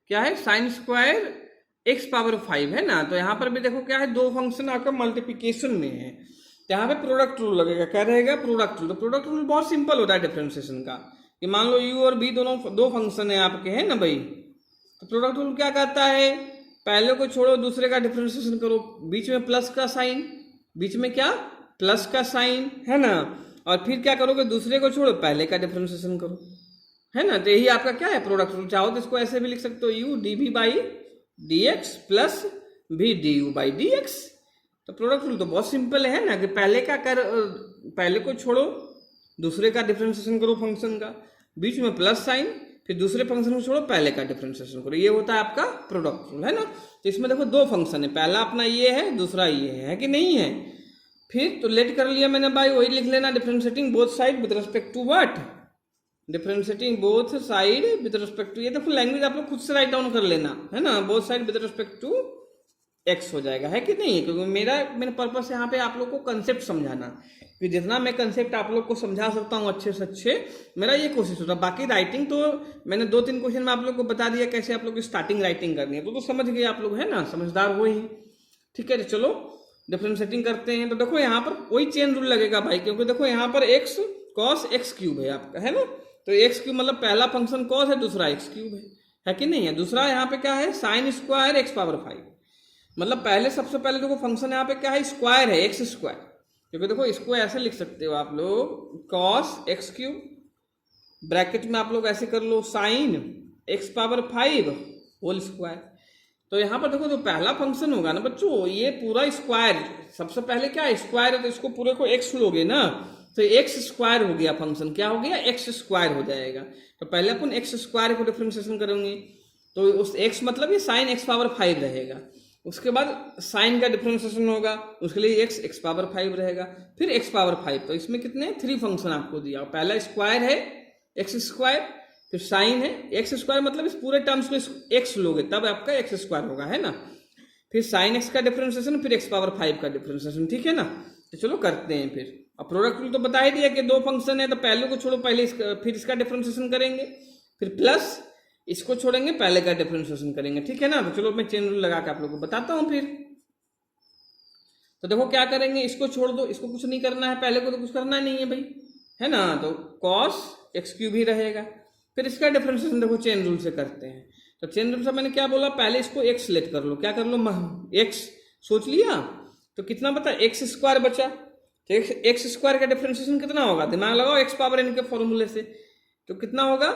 क्या है? साइन स्क्वायर x पावर 5 है ना। तो यहाँ पर भी देखो क्या है, दो फंक्शन आपका मल्टीप्लीकेशन में है, तो यहाँ पे प्रोडक्ट रूल लगेगा। क्या रहेगा? Product rule. तो प्रोडक्ट रूल बहुत सिंपल होता है डिफरेंशिएशन का, कि मान लो u और b दोनों दो फंक्शन है आपके, है ना भाई। तो प्रोडक्ट रूल क्या कहता है? पहले को छोड़ो, दूसरे का डिफरेंशिएशन करो, बीच में प्लस का साइन, बीच में क्या? प्लस का साइन, है ना। और फिर क्या करोगे? दूसरे को छोड़ो, पहले का डिफरेंशिएशन करो, है ना। तो यही आपका क्या है? Product rule. चाहो तो इसको ऐसे भी लिख सकते हो, u dv by dx plus v du by dx। तो प्रोडक्ट रूल तो बहुत सिंपल है ना, कि पहले को छोड़ो, दूसरे का डिफरेंशिएशन करो फंक्शन का, बीच में प्लस साइन, फिर दूसरे फंक्शन को छोड़ो, पहले का डिफरेंशिएशन करो। ये होता है आपका प्रोडक्ट रूल, है ना। तो इसमें देखो दो फंक्शन है, पहला अपना ये है, दूसरा ये है कि नहीं है। फिर तो लेट कर लिया मैंने भाई, वही लिख लेना, differentiating both side with respect to what? Differentiating both side with respect to, ये देखो लैंग्वेज आप लोग खुद से राइट डाउन कर लेना, है ना। Both side with respect to x हो जाएगा, है कि नहीं? क्योंकि मेरा पर्पस यहाँ पे आप लोग को कंसेप्ट समझाना, कि जितना मैं कंसेप्ट आप लोग को समझा सकता हूँ अच्छे से अच्छे, मेरा ये कोशिश होता है। बाकी राइटिंग तो मैंने 2-3 क्वेश्चन में आप लोग को बता दिया कैसे आप लोग की स्टार्टिंग राइटिंग करनी है, तो समझ गए आप लोग, है ना, समझदार हो ही। ठीक है, तो चलो डिफरेंशिएटिंग करते हैं। तो देखो यहाँ पर कोई चेन रूल लगेगा भाई, क्योंकि देखो यहाँ पर x cos x क्यूब है आपका, है ना। तो x क्यूब मतलब पहला फंक्शन cos है, दूसरा x क्यूब है कि नहीं है। दूसरा यहाँ पे क्या है? साइन स्क्वायर x पावर 5, मतलब पहले सबसे पहले देखो फंक्शन यहाँ पे क्या है? स्क्वायर है, एक्स स्क्वायर। क्योंकि देखो इसको ऐसे लिख सकते हो आप लोग, cos x क्यूब, ब्रैकेट में आप लोग ऐसे कर लो, sine x power 5 whole square. तो यहाँ पर देखो जो पहला फंक्शन होगा ना बच्चों, ये पूरा स्क्वायर, सबसे पहले क्या है? स्क्वायर है, तो इसको पूरे को x लोगे ना, तो x स्क्वायर हो गया फंक्शन, क्या हो गया? x स्क्वायर हो जाएगा। तो पहले अपन x स्क्वायर को डिफरेंशिएशन करेंगे, तो उस x मतलब ये साइन x पावर 5 रहेगा। उसके बाद साइन का डिफरेंशिएशन होगा, उसके लिए x पावर 5 रहेगा, फिर x पावर 5। तो इसमें कितने? 3 फंक्शन आपको दिया। पहला स्क्वायर है x स्क्वायर, फिर साइन है एक्स स्क्वायर, मतलब इस पूरे टर्म्स को x लोगे तब आपका x स्क्वायर होगा, है ना। फिर साइन x का डिफरेंशिएशन, फिर x पावर 5 का डिफरेंशिएशन, ठीक है ना। तो चलो करते हैं फिर। अब प्रोडक्ट रूल तो बता ही दिया कि दो फंक्शन है, तो पहले को छोड़ो, पहले फिर इसका डिफरेंशिएशन करेंगे, फिर प्लस इसको छोड़ेंगे, पहले का डिफरेंशिएशन करेंगे, ठीक है ना। तो चलो मैं चेन रूल लगा के आप लोगों को बताता हूँ फिर। तो देखो क्या करेंगे, इसको छोड़ दो, इसको कुछ नहीं करना है, पहले को तो कुछ करना नहीं है भाई, है ना। तो cos x क्यूब ही रहेगा। फिर इसका डिफरेंशिएशन देखो चेन रूल से करते हैं। तो चेन रूल से मैंने क्या बोला? पहले इसको x लेट कर लो, क्या कर लो? x सोच लिया, तो कितना बता? x स्क्वायर बचा। तो x स्क्वायर का डिफरेंशिएशन कितना होगा? दिमाग लगाओ, x पावर n के फॉर्मूले से, तो कितना होगा?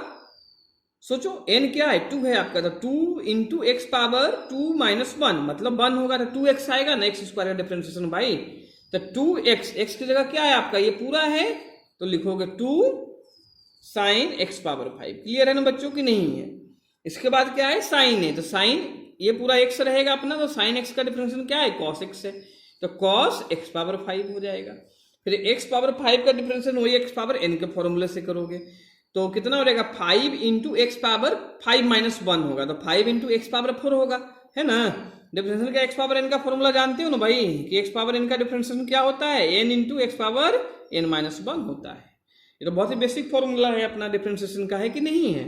सोचो, n क्या है? 2 है आपका, तो 2 इंटू एक्स पावर 2 माइनस 1 मतलब 1 होगा, तो 2x आएगा ना, x स्क्वायर का डिफरेंशिएशन भाई। तो 2x, x की जगह क्या है आपका? ये पूरा है, तो लिखोगे 2 साइन x पावर 5। क्लियर है ना बच्चों की नहीं है? इसके बाद क्या है? साइन है, तो साइन ये पूरा x रहेगा अपना, तो साइन x का डिफरेंशिएशन क्या है? cos x है, तो cos x पावर 5 हो जाएगा। फिर x पावर 5 का डिफरेंशिएशन वही x पावर n के फॉर्मूले से करोगे, तो कितना हो जाएगा? 5 इंटू एक्स पावर 5 माइनस 1 होगा, तो 5 इंटू एक्स पावर 4 होगा, है ना। डिफरेंशिएशन का x पावर n का फॉर्मूला जानते हो ना भाई, कि x पावर n का डिफरेंशिएशन क्या होता है? n into x power n minus 1 होता है। ये तो बहुत ही बेसिक फॉर्मूला है अपना डिफरेंशिएशन का, है कि नहीं है।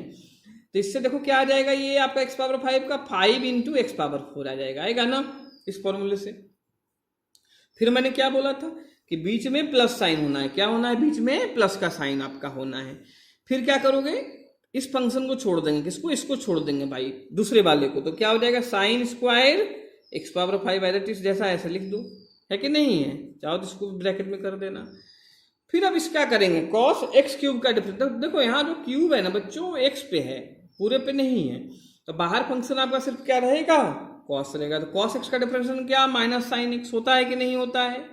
तो इससे देखो क्या आ जाएगा, ये आपका x पावर 5 का 5 इंटू एक्स पावर 4 आ जाएगा, आएगा ना इस फॉर्मूले से। फिर मैंने क्या बोला था कि बीच में प्लस साइन होना है, क्या होना है? बीच में प्लस का साइन आपका होना है। फिर क्या करोगे? इस फंक्शन को छोड़ देंगे, किसको? इसको छोड़ देंगे भाई, दूसरे वाले को, तो क्या हो जाएगा? Sine square x power 5 as जैसा ऐसे लिख दो, है कि नहीं है। चाहो तो इसको ब्रैकेट में कर देना। फिर अब इस क्या करेंगे? cos x क्यूब का डिफरेंस, देखो यहाँ जो क्यूब है ना बच्चों, x पे है, पूरे पे नहीं है, तो बाहर फंक्शन आपका सिर्फ क्या रहेगा? cos रहेगा। तो cos x का डिफरेंशिएशन क्या? माइनस साइन x होता है कि नहीं होता है?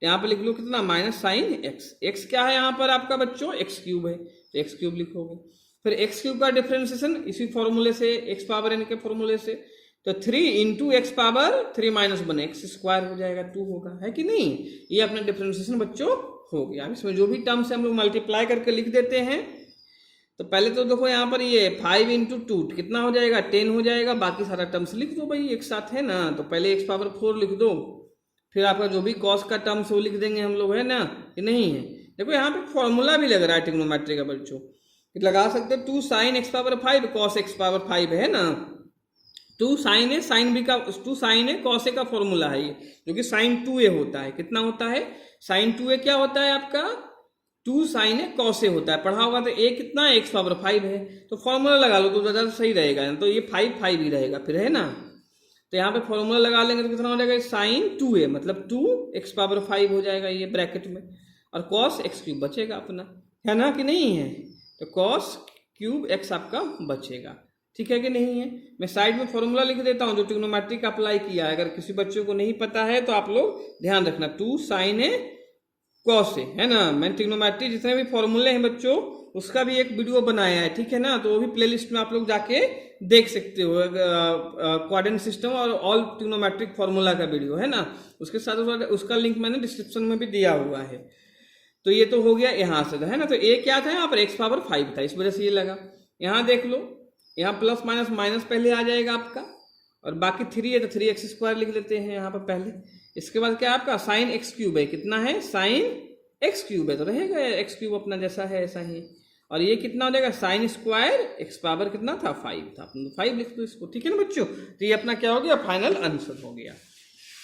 यहाँ पे लिख लो कितना? Minus sign x। x क्या है यहाँ पर आपका बच्चों? x क्यूब है, तो x क्यूब लिखोगे। फिर x क्यूब का डिफरेंशिएशन इसी फॉर्मूले से, x पावर n के फॉर्मूले से, तो 3 into x power 3 minus 1 x square हो जाएगा, 2 होगा, है कि नहीं। ये अपना डिफरेंशिएशन बच्चों हो गया। इसमें जो भी टर्म्स हम लोग मल्टीप्लाई करके लिख देते हैं। तो पहले तो देखो यहाँ पर ये 5 इंटू 2 कितना हो जाएगा, 10 हो जाएगा। बाकी सारा टर्म्स लिख दो भाई एक साथ, है ना। तो पहले एक्स पावर 4 लिख दो, फिर आपका जो भी कॉस का टर्म्स वो लिख देंगे हम लोग, है ना, कि नहीं है। देखो यहाँ पे फॉर्मूला भी लग रहा है ट्रिग्नोमेट्री का बच्चों, लगा सकते हो 2 sine x power 5 cos x power 5, है ना। 2 साइन ए साइन बी का 2 साइन ए कॉस ए का फॉर्मूला है ये, जो कि साइन 2a होता है। कितना होता है, साइन 2a क्या होता है आपका, 2 साइन ए कॉस ए होता है। पढ़ा होगा तो a कितना है, एक्स पावर 5 है। तो फॉर्मूला लगा लो तो ज़्यादा सही रहेगा, तो ये 5 ही रहेगा फिर, है ना। तो यहाँ पे फॉर्मूला लगा लेंगे तो कितना हो जाएगा, साइन 2a मतलब 2 एक्स पावर 5 हो जाएगा ये ब्रैकेट में, और कॉस एक्स क्यूब बचेगा अपना, है ना कि नहीं है। तो कॉस क्यूब एक्स आपका बचेगा, ठीक है कि नहीं है। मैं साइड में फॉर्मूला लिख देता हूँ जो ट्रिग्नोमेट्री का अप्लाई किया है। अगर किसी बच्चे को नहीं पता है तो आप लोग ध्यान रखना, 2 साइन ए कॉस ए, है ना। मैंने ट्रिग्नोमेट्री जितने भी फॉर्मूले हैं बच्चों उसका भी एक वीडियो बनाया है, ठीक है ना। तो वो भी प्लेलिस्ट में आप लोग जाके देख सकते हो, क्वाड्रेंट सिस्टम और ऑल ट्रिग्नोमेट्रिक फॉर्मूला का वीडियो, है ना। उसके साथ उसका लिंक मैंने डिस्क्रिप्शन में भी दिया हुआ है। तो ये तो हो गया यहाँ से, है ना। तो ए क्या था यहाँ पर, एक्स पावर 5 था, इस वजह से ये लगा। यहाँ देख लो, यहाँ प्लस माइनस माइनस पहले आ जाएगा आपका, और बाकी 3 है तो 3 एक्स स्क्वायर लिख लेते हैं यहाँ पर पहले। इसके बाद क्या आपका साइन एक्स क्यूब है, कितना है, साइन एक्स क्यूब है, तो रहेगा एक्स क्यूब अपना जैसा है ऐसा ही। और ये कितना हो जाएगा, साइन स्क्वायर एक्स पावर कितना था, 5 था, अपना 5 लिख दो इसको, ठीक है ना बच्चों। तो ये अपना क्या हो गया, फाइनल आंसर हो गया,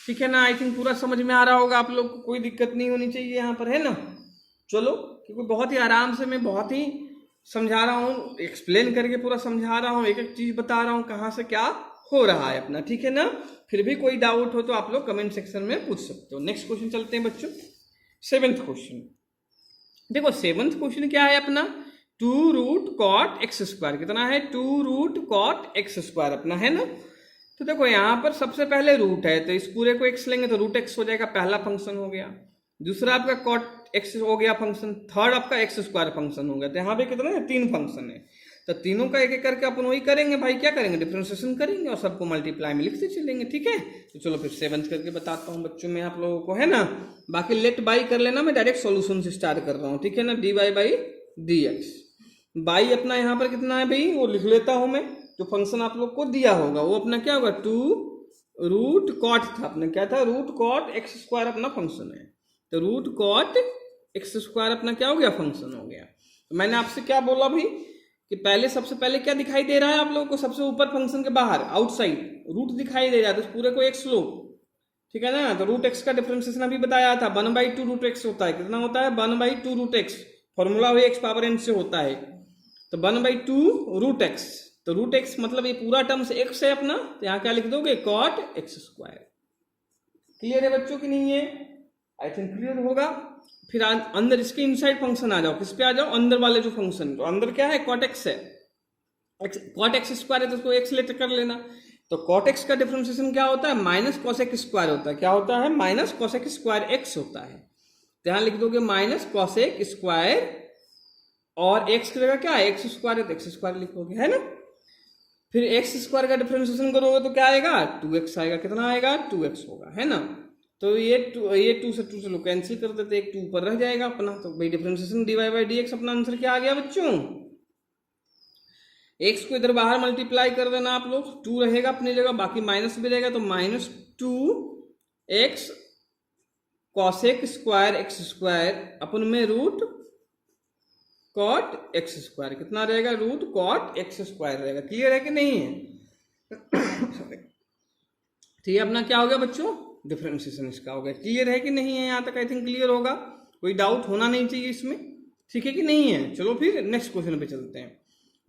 ठीक है ना। आई थिंक पूरा समझ में आ रहा होगा आप लोग को, कोई दिक्कत नहीं होनी चाहिए यहाँ पर, है ना। चलो, क्योंकि बहुत ही आराम से मैं बहुत ही समझा रहा हूँ, एक्सप्लेन करके पूरा समझा रहा हूँ, एक एक चीज बता रहा हूँ कहाँ से क्या हो रहा है अपना, ठीक है ना। फिर भी कोई डाउट हो तो आप लोग कमेंट सेक्शन में पूछ सकते हो। नेक्स्ट क्वेश्चन चलते हैं बच्चों, 7th क्वेश्चन। देखो 7th क्वेश्चन क्या है अपना, 2 रूट कॉट एक्स स्क्वायर, कितना है, 2 रूट कॉट एक्स स्क्वायर अपना, है ना। तो देखो यहाँ पर सबसे पहले रूट है, तो इस पूरे को एक्स लेंगे तो रूट एक्स हो जाएगा, पहला फंक्शन हो गया। दूसरा आपका कॉट एक्स हो गया फंक्शन, थर्ड आपका एक्स स्क्वायर फंक्शन हो गया। तो यहाँ पे कितना है, 3 फंक्शन है। तो तीनों का एक एक करके अपन वही करेंगे भाई, क्या करेंगे, डिफरेंशिएशन करेंगे और सबको मल्टीप्लाई में लिखते चलेंगे, ठीक है। तो चलो फिर 7th करके बताता हूँ बच्चों में आप लोगों को, है ना। बाकी लेट बाई कर लेना, मैं डायरेक्ट सॉल्यूशन से स्टार्ट कर रहा हूँ, ठीक है ना। dy बाई dx, बाई अपना यहाँ पर कितना है भाई, वो लिख लेता हूँ मैं, जो फंक्शन आप लोग को दिया होगा वो अपना क्या होगा, 2 रूट कॉट था अपना, क्या था, रूट कॉट एक्स स्क्वायर अपना फंक्शन है। तो रूट कॉट एक्स स्क्वायर अपना क्या हो गया, फंक्शन हो गया। तो मैंने आपसे क्या बोला भाई कि पहले सबसे पहले क्या दिखाई दे रहा है आप लोगों को, सबसे ऊपर फंक्शन के बाहर आउटसाइड रूट दिखाई दे रहा है, तो पूरे को एक्स लो, ठीक है ना। तो रूट एक्स का डिफरेंशिएशन अभी बताया था, 1/2 रूट एक्स होता है, कितना होता है, 1/2 रूट एक्स, फॉर्मूला हुई एक्स पावर n से होता है। तो 1/2 रूट एक्स, तो रूट एक्स मतलब ये पूरा टर्म से एक्स है अपना, तो यहाँ क्या लिख दोगे, कॉट एक्स स्क्वायर। क्लियर है बच्चों की नहीं है, आई थिंक क्लियर होगा। फिर अंदर इसके इनसाइड फंक्शन आ जाओ, किस पे आ जाओ, अंदर वाले जो फंक्शन, तो अंदर क्या है, कॉट एक्स है, कॉट एक्स स्क्वायर है तो उसको एक्स लेटर कर लेना। तो कॉट एक्स का डिफरेंशिएशन क्या होता है, माइनस कॉसेक स्क्वायर होता है, क्या होता है, माइनस कॉसेक स्क्वायर एक्स होता है। तो यहाँ लिख दोगे माइनस कॉसेक स्क्वायर, और एक्स की जगह क्या है, एक्स स्क्वायर है तो एक्स स्क्वायर लिखोगे, है ना। फिर एक्स स्क्वायर का डिफरेंशिएशन करोगे तो क्या आएगा, 2x आएगा, कितना आएगा, 2x होगा, है ना। तो ये 2 से 2 से लोग कैंसिल कर देते, एक 2 ऊपर रह जाएगा अपना। तो भाई डिफरेंशिएशन dy बाई dx अपना आंसर क्या आ गया बच्चों, x को इधर बाहर मल्टीप्लाई कर देना आप लोग, 2 रहेगा अपनी जगह, बाकी माइनस भी रहेगा, तो -2x cosec square x square upon में रूट कॉट एक्स स्क्वायर, कितना रहेगा, रूट कॉट एक्स स्क्वायर रहेगा। क्लियर है कि नहीं है। तो ये अपना क्या हो गया बच्चों, डिफरेंशिएशन इसका हो गया। क्लियर है कि नहीं है, यहाँ तक आई थिंक क्लियर होगा, कोई डाउट होना नहीं चाहिए इसमें, ठीक है कि नहीं है। चलो फिर नेक्स्ट क्वेश्चन पे चलते हैं।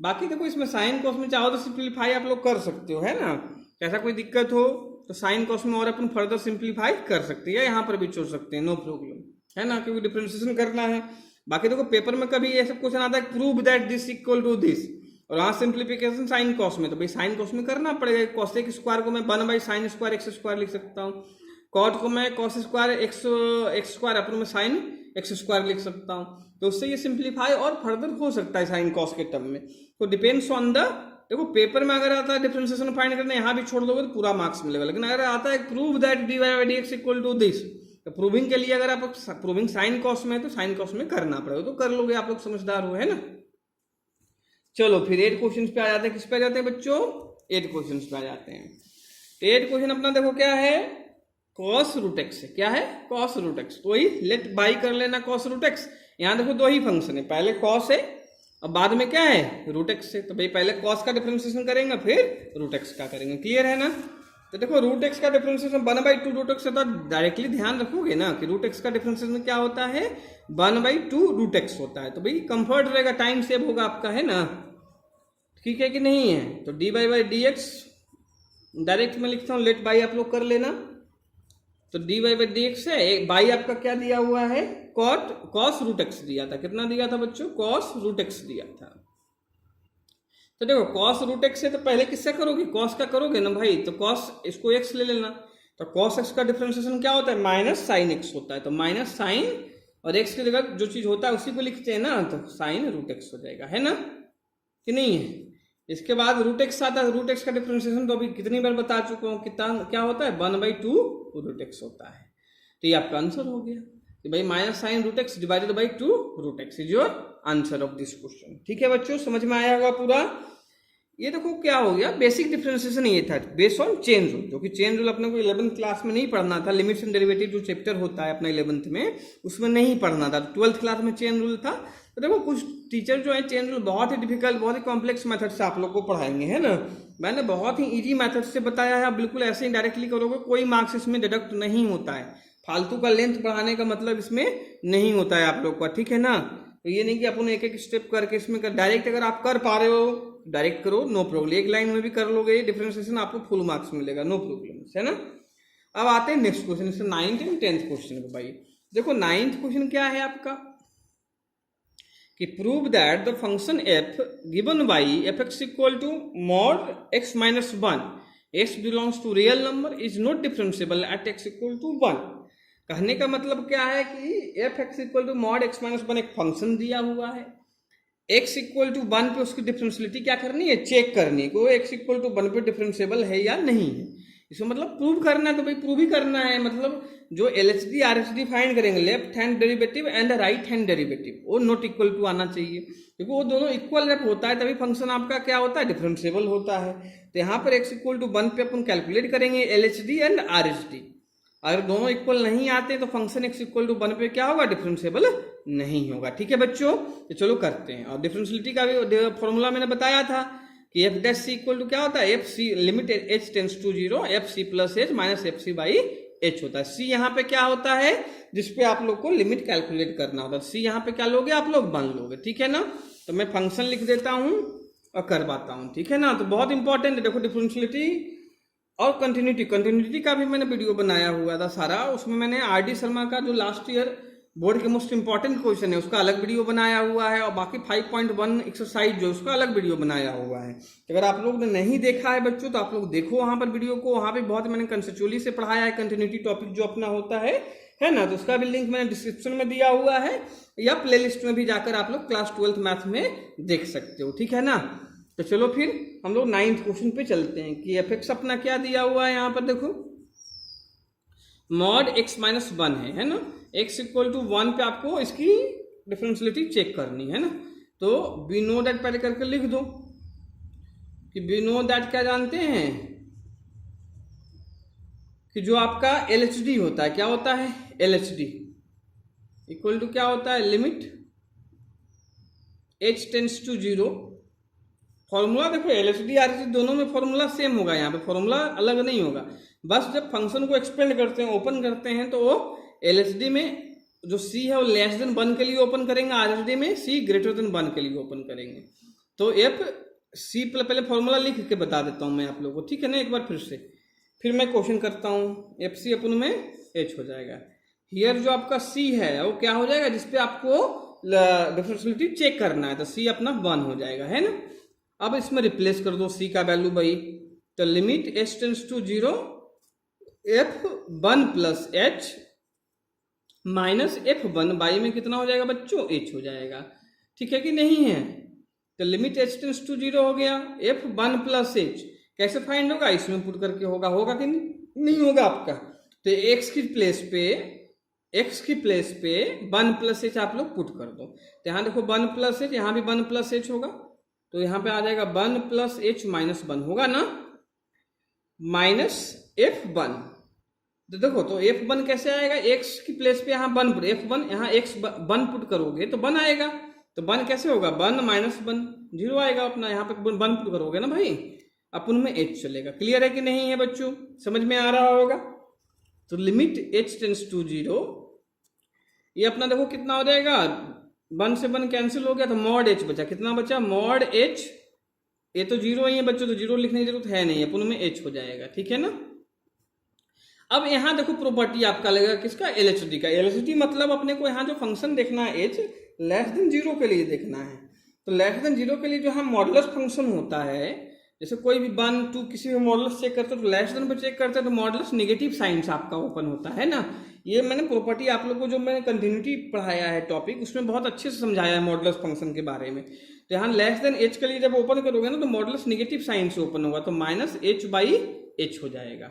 बाकी देखो इसमें साइन कॉस में चाहो तो सिंप्लीफाई आप लोग कर सकते हो, है ना। ऐसा कोई दिक्कत हो तो साइन कॉस में और अपन फर्दर सिंप्लीफाई कर सकते हैं, यहाँ पर भी छोड़ सकते हैं, नो प्रॉब्लम, है ना, क्योंकि डिफरेंशिएशन करना है। बाकी देखो पेपर में कभी ऐसा क्वेश्चन आता है, prove that this equal to this, और वहाँ सिंप्लीफिकेशन साइन कॉस में, तो भाई साइन कॉस में करना पड़ेगा। कॉसेक स्क्वायर को मैं 1/sin स्क्वायर एक्स स्क्वायर लिख सकता हूँ, कॉट को मैं cos square x square upon में साइन एक्स स्क्वायर लिख सकता हूँ। तो उससे ये सिंप्लीफाई और फर्दर हो सकता है साइन कॉस के टर्म में। तो डिपेंड्स ऑन द देखो पेपर में अगर आता है डिफरेंशिएशन फाइंड करने, यहाँ भी छोड़ दोगे तो पूरा मार्क्स मिलेगा। लेकिन अगर आता है prove that dy by dx equal to this, तो प्रूविंग के लिए अगर आप प्रूविंग साइन कॉस में है तो साइन कॉस में करना पड़ेगा, तो कर लोगे, आप लोग समझदार हो, है ना। चलो फिर 8 क्वेश्चन पे आ जाते हैं। किस पे आ जाते हैं बच्चों? 8 क्वेश्चन पे आ जाते हैं। 8 क्वेश्चन अपना देखो क्या है, कॉस रूट एक्स है। क्या है? Cos root x. तो वही लेट बाई कर लेना कॉस रूट एक्स। यहाँ देखो दो ही फंक्शन है, पहले कॉस है और बाद में क्या है, रूट एक्स है। तो भाई पहले कॉस का डिफरेंशिएशन करेंगे फिर रूट एक्स का करेंगे। क्लियर है ना। तो देखो रूट एक्स का डिफरेंशिएशन 1/2 रूट एक्स है, तो डायरेक्टली ध्यान रखोगे ना कि रूट एक्स का डिफरेंशिएशन क्या होता है, 1/2 रूट एक्स होता है। तो भाई कंफर्ट रहेगा, टाइम सेव होगा आपका, है ना। ठीक है कि नहीं है। तो dy by dx डायरेक्ट मैं लिखता हूँ, लेट बाई आप लोग कर लेना। तो dy by dx है, एक बाई आपका क्या दिया हुआ है, cos रूट एक्स दिया था। कितना दिया था बच्चों? cos रूट एक्स दिया था। तो देखो cos रूट एक्स है तो पहले किससे करोगे, cos का करोगे ना भाई। तो cos इसको x ले लेना। तो cos x का डिफरेंशिएशन क्या होता है, माइनस साइन x होता है। तो माइनस साइन और x की जगह जो चीज होता है उसी को लिखते हैं ना, तो साइन रूट एक्स हो जाएगा, है ना कि नहीं है। इसके बाद रूट एक्स आता है। रूट एक्स का डिफरेंशिएशन तो अभी कितनी बार बता चुका हूँ, कितना क्या होता है, 1/2 रूट एक्स होता है। तो ये आपका आंसर हो गया कि भाई minus sine root x divided by 2 root x is your answer of this question. ठीक है बच्चों, समझ में आया होगा पूरा। ये देखो क्या हो गया, बेसिक डिफरेंशिएशन ये था बेस्ड ऑन चेन रूल, जो कि चेन रूल अपने को 11th क्लास में नहीं पढ़ना था। लिमिट्स एंड डेरिवेटिव जो चैप्टर होता है अपना 11th में, उसमें नहीं पढ़ना था। 12th क्लास में चेन रूल था। तो देखो कुछ टीचर जो है चेन रूल बहुत ही डिफिकल्ट, बहुत ही कॉम्प्लेक्स मेथड से आप लोग को पढ़ाएंगे, है ना। मैंने बहुत ही इजी मेथड से बताया है, आप बिल्कुल ऐसे ही डायरेक्टली करोगे, कोई मार्क्स इसमें डिडक्ट नहीं होता है। फालतू का लेंथ बढ़ाने का मतलब इसमें नहीं होता है आप लोग का, ठीक है ना। तो ये नहीं कि अपन एक एक स्टेप करके इसमें डायरेक्ट अगर आप कर पा रहे हो डायरेक्ट करो, नो प्रॉब्लम। एक लाइन में भी कर लोगे डिफरेंशिएशन, आपको फुल मार्क्स मिलेगा, नो प्रॉब्लम, है ना। अब आते हैं नेक्स्ट क्वेश्चन, इससे 9th एंड 10th क्वेश्चन पे। भाई देखो 9th क्वेश्चन क्या है आपका कि prove that the function f given by fx equal to mod x minus 1 x belongs to real number is not differentiable at x equal to 1। कहने का मतलब क्या है कि fx equal to mod x minus 1 एक function दिया हुआ है, x इक्वल टू 1 पे उसकी डिफरेंशियलिटी क्या करनी है, चेक करनी है कि वो x इक्वल टू 1 पे डिफरेंशिएबल है या नहीं है। इसमें मतलब प्रूव करना है, तो भाई प्रूव ही करना है। मतलब जो LHD RHD फाइंड करेंगे, left hand derivative and right hand derivative, वो नॉट इक्वल टू आना चाहिए, क्योंकि वो दोनों इक्वल जब होता है तभी फंक्शन आपका क्या होता है, डिफरेंशिएबल होता है। तो यहाँ पर x इक्वल टू 1 पे अपन कैलकुलेट करेंगे LHD एंड RHD। अगर दोनों इक्वल नहीं आते तो फंक्शन x इक्वल टू 1 पे क्या होगा, डिफरेंशिएबल नहीं होगा। ठीक है बच्चों, तो चलो करते हैं। और डिफरेंशियलिटी का भी फॉर्मूला मैंने बताया था कि f dash C equal to क्या होता है, f c limit h tends to 0 F C plus H minus F c by h होता है। सी यहाँ पे क्या होता है, जिसपे आप लोग को लिमिट कैलकुलेट करना होता है। सी यहाँ पे क्या लोगे आप लोग, 1 लोगे, ठीक है ना। तो मैं फंक्शन लिख देता हूँ और करवाता हूँ, ठीक है ना। तो बहुत इंपॉर्टेंट है, देखो डिफरेंशियलिटी और कंटिन्यूटी का भी मैंने वीडियो बनाया हुआ था सारा। उसमें मैंने RD शर्मा का जो लास्ट ईयर बोर्ड के मोस्ट इंपॉर्टेंट क्वेश्चन है उसका अलग वीडियो बनाया हुआ है, और बाकी 5.1 एक्सरसाइज जो उसका अलग वीडियो बनाया हुआ है। अगर आप लोग ने नहीं देखा है बच्चों तो आप लोग देखो वहां पर वीडियो को, वहां पे बहुत मैंने कंसेप्चुअली से पढ़ाया है कंटिन्यूटी टॉपिक जो अपना होता है ना। तो उसका भी लिंक मैंने डिस्क्रिप्शन में दिया हुआ है, या प्ले लिस्ट में भी जाकर आप लोग क्लास 12th मैथ में देख सकते हो, ठीक है ना। तो चलो फिर हम लोग 9th क्वेश्चन पे चलते हैं कि एफ एक्स अपना क्या दिया हुआ है। यहाँ पर देखो मॉड x माइनस 1 है ना। x इक्वल टू 1 पे आपको इसकी डिफरेंशियलिटी चेक करनी है ना। तो वी नो दैट पहले करके लिख दो कि वी नो दैट क्या जानते हैं कि जो आपका LHD होता है, क्या होता है LHD इक्वल टू क्या होता है, limit h tends to 0। Formula देखो LHD RHD दोनों में फॉर्मूला सेम होगा, यहाँ पे फॉर्मूला अलग नहीं होगा। बस जब फंक्शन को एक्सपेंड करते हैं, ओपन करते हैं, तो वो LHD में जो C है वो लेस देन 1 के लिए ओपन करेंगे, RHD में C ग्रेटर देन 1 के लिए ओपन करेंगे। तो एफ सी पहले फॉर्मूला लिख के बता देता हूँ मैं आप लोगों को, ठीक है ना। एक बार फिर मैं क्वेश्चन करता हूँ। एफ सी अपन में एच हो जाएगा। हियर जो आपका C है वो क्या हो जाएगा, जिसपे आपको डिफरेंशियलिटी चेक करना है, तो C अपना 1 हो जाएगा, है ना। अब इसमें रिप्लेस कर दो C का वैल्यू भाई, तो limit h tends to 0 f1 plus h minus f1 by में कितना हो जाएगा बच्चों, h हो जाएगा, ठीक है कि नहीं है। तो लिमिट h टेंड्स टू 0 हो गया, f 1 प्लस h कैसे फाइंड होगा, इसमें पुट करके होगा कि नहीं होगा आपका। तो x की प्लेस पे 1 प्लस h आप लोग पुट कर दो। तो यहाँ देखो 1 प्लस h, यहाँ भी 1 प्लस h होगा, तो यहाँ पे आ जाएगा 1 प्लस h माइनस 1 होगा ना, माइनस f1। तो देखो तो f1 कैसे आएगा, x की प्लेस पे यहाँ 1 पुट, f1 यहाँ x 1 पुट करोगे तो 1 आएगा। तो 1 कैसे होगा, 1 माइनस 1 0 आएगा अपना, यहाँ पे 1 पुट करोगे ना भाई, अपन में h चलेगा। क्लियर है कि नहीं है बच्चों, समझ में आ रहा होगा। तो लिमिट h टेंड्स टू 0, ये अपना देखो कितना हो जाएगा, 1 से 1 कैंसिल हो गया, तो मॉड h बचा, कितना बचा मॉड h, ये तो 0 ही है बच्चों, तो 0 लिखने की जरूरत है नहीं, अपन में h हो जाएगा, ठीक है ना। अब यहाँ देखो प्रॉपर्टी आपका लगेगा किसका, एलएचडी का। एलएचडी मतलब अपने को यहाँ जो फंक्शन देखना है h लेस देन 0 के लिए देखना है। तो लेस देन 0 के लिए जो है मॉडुलस फंक्शन होता है, जैसे कोई भी 1 2 किसी भी मॉडुलस चेक करते हो तो लेस देन पर चेक करते हैं तो मॉडुलस नेगेटिव साइन से आपका ओपन होता है ना। ये मैंने प्रॉपर्टी आप लोग को जो मैंने कंटिन्यूटी पढ़ाया है टॉपिक, उसमें बहुत अच्छे से समझाया है मॉडुलस फंक्शन के बारे में। तो यहाँ लेस देन h के लिए जब ओपन करोगे ना तो मॉडुलस नेगेटिव साइन से ओपन होगा, तो माइनस h बाई h हो जाएगा।